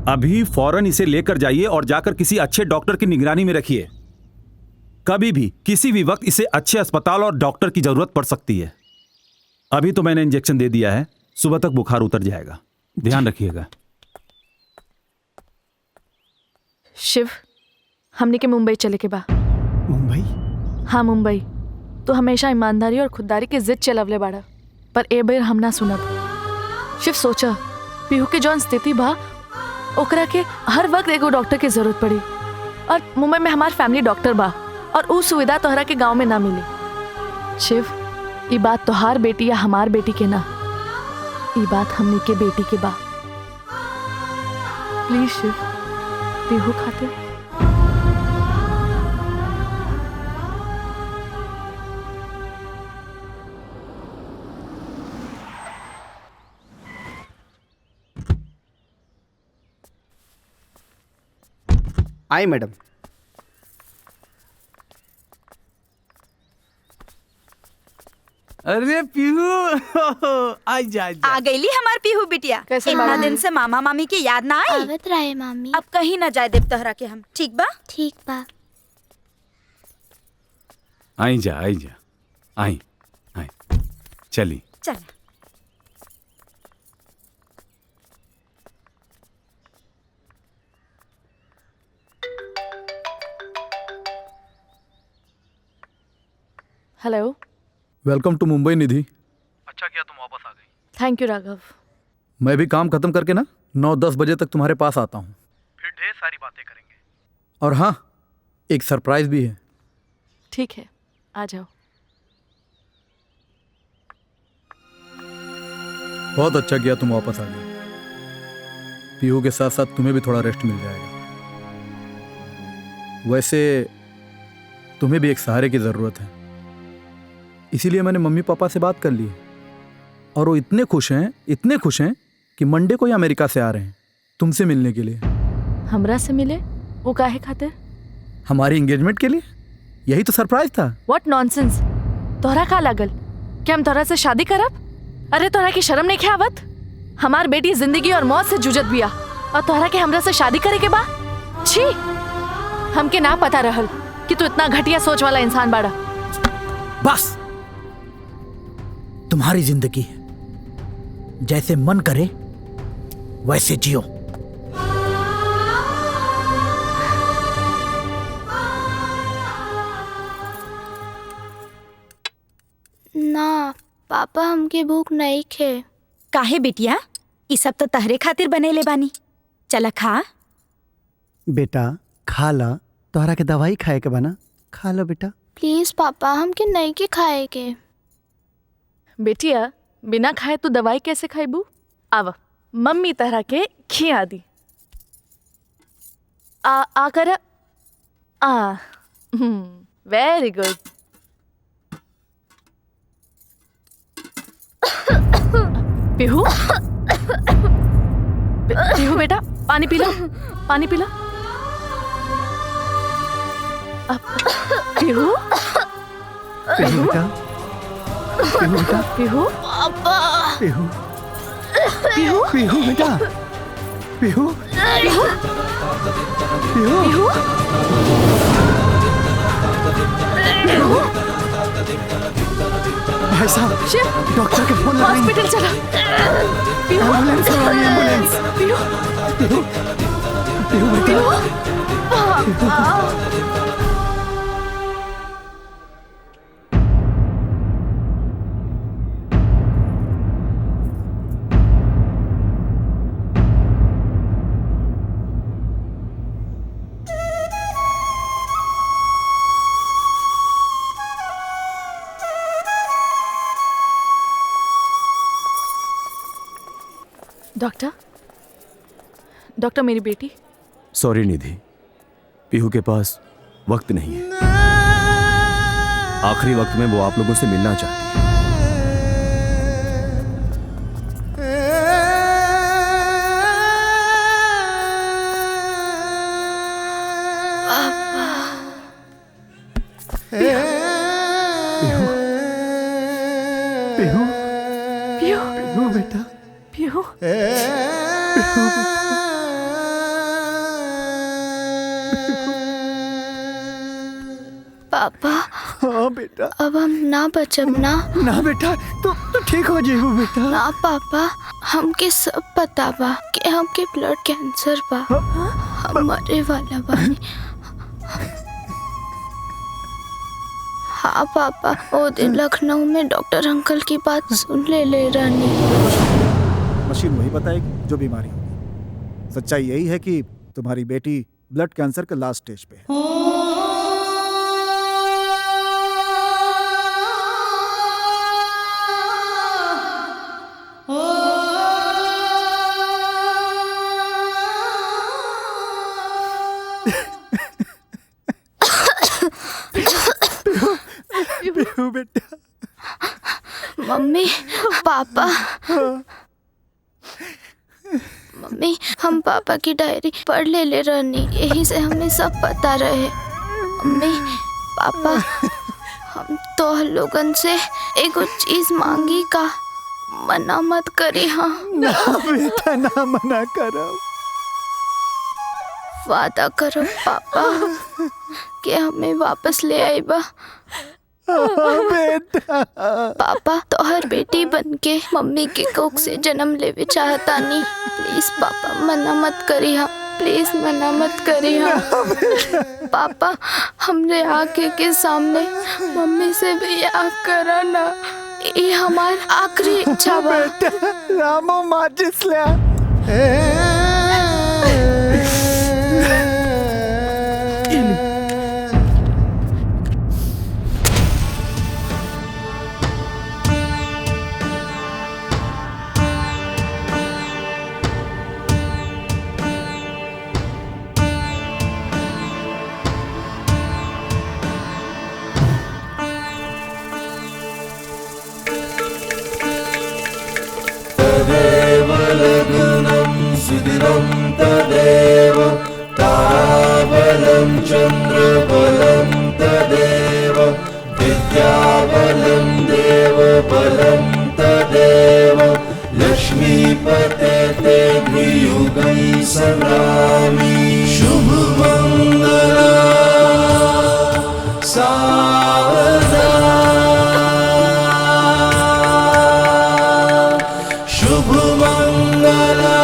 अभी फौरन इसे लेकर जाइए और जाकर किसी अच्छे डॉक्टर की निगरानी में रखिए। कभी भी किसी भी वक्त इसे अच्छे अस्पताल और डॉक्टर की जरूरत पड़ सकती है। अभी तो मैंने इंजेक्शन दे दिया है, सुबह तक बुखार उतर जाएगा, ध्यान रखिएगा। शिव, हमने के मुंबई चले के बा। मुंबई? हाँ मुंबई। तो हमेशा ईमानदारी और खुददारी के जिद चलवले बाड़ा, पर ए बेर हम ना सुनब। शिव, सोचा पीहू के जौन स्थिति बा, ओकरा के हर वक्त एगो डॉक्टर की जरूरत पड़ी और मुंबई में हमार फैमिली डॉक्टर बा और उ सुविधा तोहरा के गांव में ना मिली। शिव, ये बात तोहार बेटी या हमार बेटी के ना, ये बात हमने के बेटी के बा। प्लीज शिव, पीहू खातिर। आई मैडम। अरे पीहू आ जा आ गईली हमार पीहू बिटिया। कैसे इतना मामी? दिन से मामा मामी की याद ना आई। आवत रहे मामी। अब कहीं ना जाए देव तोहरा के हम। ठीक बा? ठीक बा। आई जा आई चली। चल। हेलो। वेलकम टू मुंबई निधि। अच्छा किया तुम वापस आ गई। Thank you Raghav. मैं भी काम खत्म करके ना 9-10 बजे तक तुम्हारे पास आता हूँ। फिर ढेर सारी बातें करेंगे। और हाँ, एक सरप्राइज भी है। ठीक है, आ जाओ। बहुत अच्छा किया तुम वापस आ गए। पीहू के साथ साथ तुम्हें भी थोड़ा रेस्ट मिल जाएगा। वैसे तुम्हें भी एक सहारे की ज़रूरत है, इसीलिए मैंने मम्मी पापा से बात कर ली है और वो इतने खुश हैं कि मंडे को ही अमेरिका से आ रहे हैं तुमसे मिलने के लिए। हमरा से मिले? वो काहे खातिर? हमारी एंगेजमेंट के लिए। यही तो सरप्राइज था। What nonsense. तोहरा का लागल कि हम तोहरा से शादी करब? अरे तोहरा की शर्म नहीं आवत? हमार बेटी जिंदगी और मौत से जूझत बिया और तोहरा के हमरा से शादी करे के बा? छी, हमके ना पता रहल कि तू इतना घटिया सोच वाला इंसान बाड़ा। बस, तुम्हारी जिंदगी है, जैसे मन करे वैसे जियो। ना पापा, हमके भूख नहीं खे। काहे बिटिया? ई सब तो तहरे खातिर बनेले बानी। चला खा। बेटा खा ला, तोहरा के दवाई खाए के बना, खा लो बेटा। प्लीज पापा, हमके नहीं के खाए के। बेटिया, बिना खाए तू दवाई कैसे खाइबू? आवा, मम्मी तरह के खिया दी। आ कर। Very good. पीहू, पीहू बेटा, पानी पी लो, पानी पी लो। पीहू, पीहू बेटा, पीहू बेटा, पीहू, पापा, पीहू, पीहू, पीहू बेटा, पीहू, पीहू, पीहू, पीहू। भाई साहब, शिव, डॉक्टर के फोन लगाएं। हॉस्पिटल चला। एम्बुलेंस लगाएं, एम्बुलेंस। पीहू, पीहू, पीहू बेटा, डॉक्टर, डॉक्टर मेरी बेटी। सॉरी निधि, पीहू के पास वक्त नहीं है। आखिरी वक्त में वो आप लोगों से मिलना चाहती है। पीहू, पीहू, पीहू बेटा, पीहू, पापा। हाँ बेटा। अब हम ना बचब ना। ना बेटा, तू ठीक हो जाएगा बेटा। ना पापा, हमके सब पता बा कि हमके ब्लड कैंसर बा। हम मरे वाला बानी। हाँ पापा, वो दिन लखनऊ में डॉक्टर अंकल की बात सुन ले रानी। मशीन वही बताएगी जो बीमारी होगी। सच्चाई यही है कि तुम्हारी बेटी ब्लड कैंसर के लास्ट स्टेज पे है। Oh पीहू बेटा। Mummy papa. मम्मी हम पापा की डायरी पढ़ ले रहनी, यही से हमें सब पता रहे। मम्मी पापा हम तो लोगन से एगो चीज मांगी का, मना मत करी। हाँ ना बेटा ना मना करो। वादा करो पापा कि हमें वापस ले आईबा। बेटा पापा तोहर बेटी बनके मम्मी के कोख से जन्म लेवे चाहता नहीं। प्लीज पापा मना मत करी। हाँ प्लीज मना मत करी। हाँ पापा हमरे आंखें के सामने मम्मी से ब्याह करा ना, ये हमार आखिरी इच्छा बा। रामो माचिस ले। सुदिनं तदेव ताराबलं चन्द्रबलं तदेव विद्याबलं देवबलं तदेव लक्ष्मीपते ते द्वियुगं सदामि शुभमङ्गला सावधा शुभमङ्गला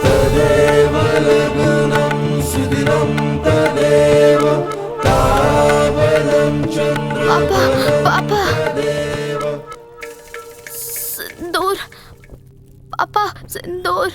तदेव लग्नं सुदिनं तदेव ताराबलं चन्द्रबलं पापा सिंदूर। पापा सिंदूर।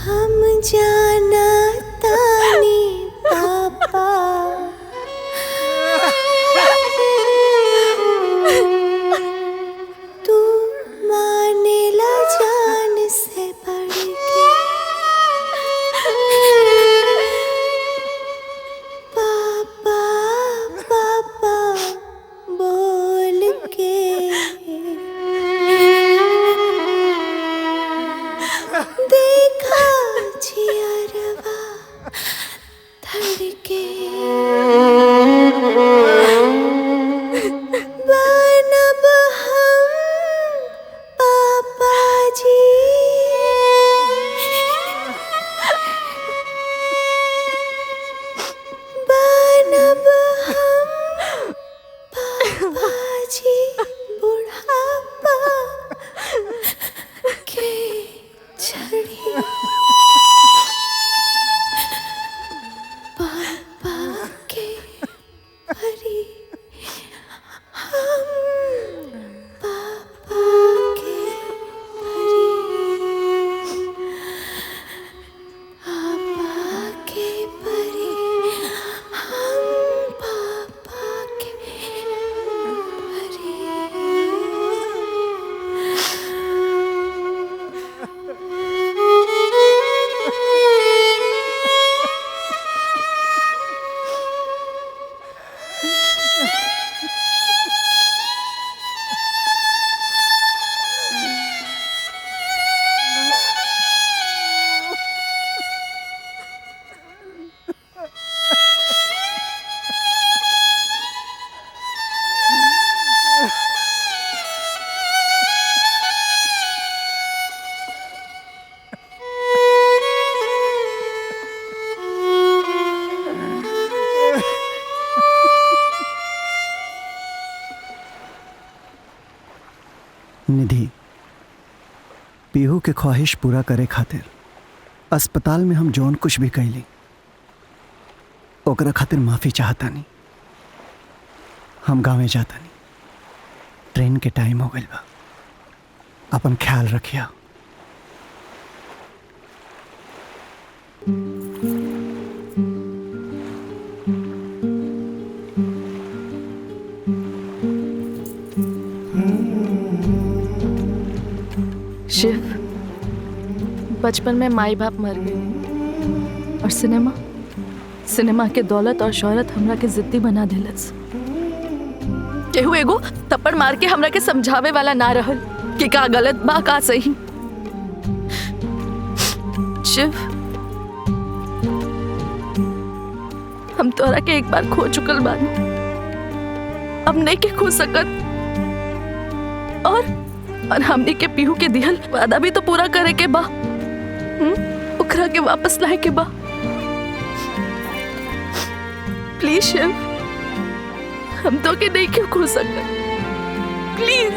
हम जाना तानी पापा तू माने ला जान से बढ़ के पापा पापा बोल के देखा जियरवा धड़के बनब हम पापा जी बनब हम पापा जी बुढ़ापा के छड़ी पापा के परी हम पापा के परी पापा के परी हम पापा के निधि, पीहू के ख्वाहिश पूरा करे खातिर अस्पताल में हम जौन कुछ भी कैली ओकरा खातिर माफी चाहतानी। हम गाँवे जातानी, ट्रेन के टाइम हो गइल बा। अपन ख्याल रखिया। शिव, बचपन में माई बाप मर गए और सिनेमा के दौलत और शोहरत हमरा के जिद्दी बना दिलस। केहू एगो थप्पड़ मार के हमरा के समझावे वाला ना रहल कि का गलत बा का सही। शिव, हम तोरा के एक बार खो चुकल बानी, अब नहीं के खो सकत। और हमनी के पीहू के दिहल वादा भी तो पूरा करे के बा, उखरा के वापस लाए के बा। प्लीज शिव, हम तो के नहीं क्यों खो सकत, प्लीज।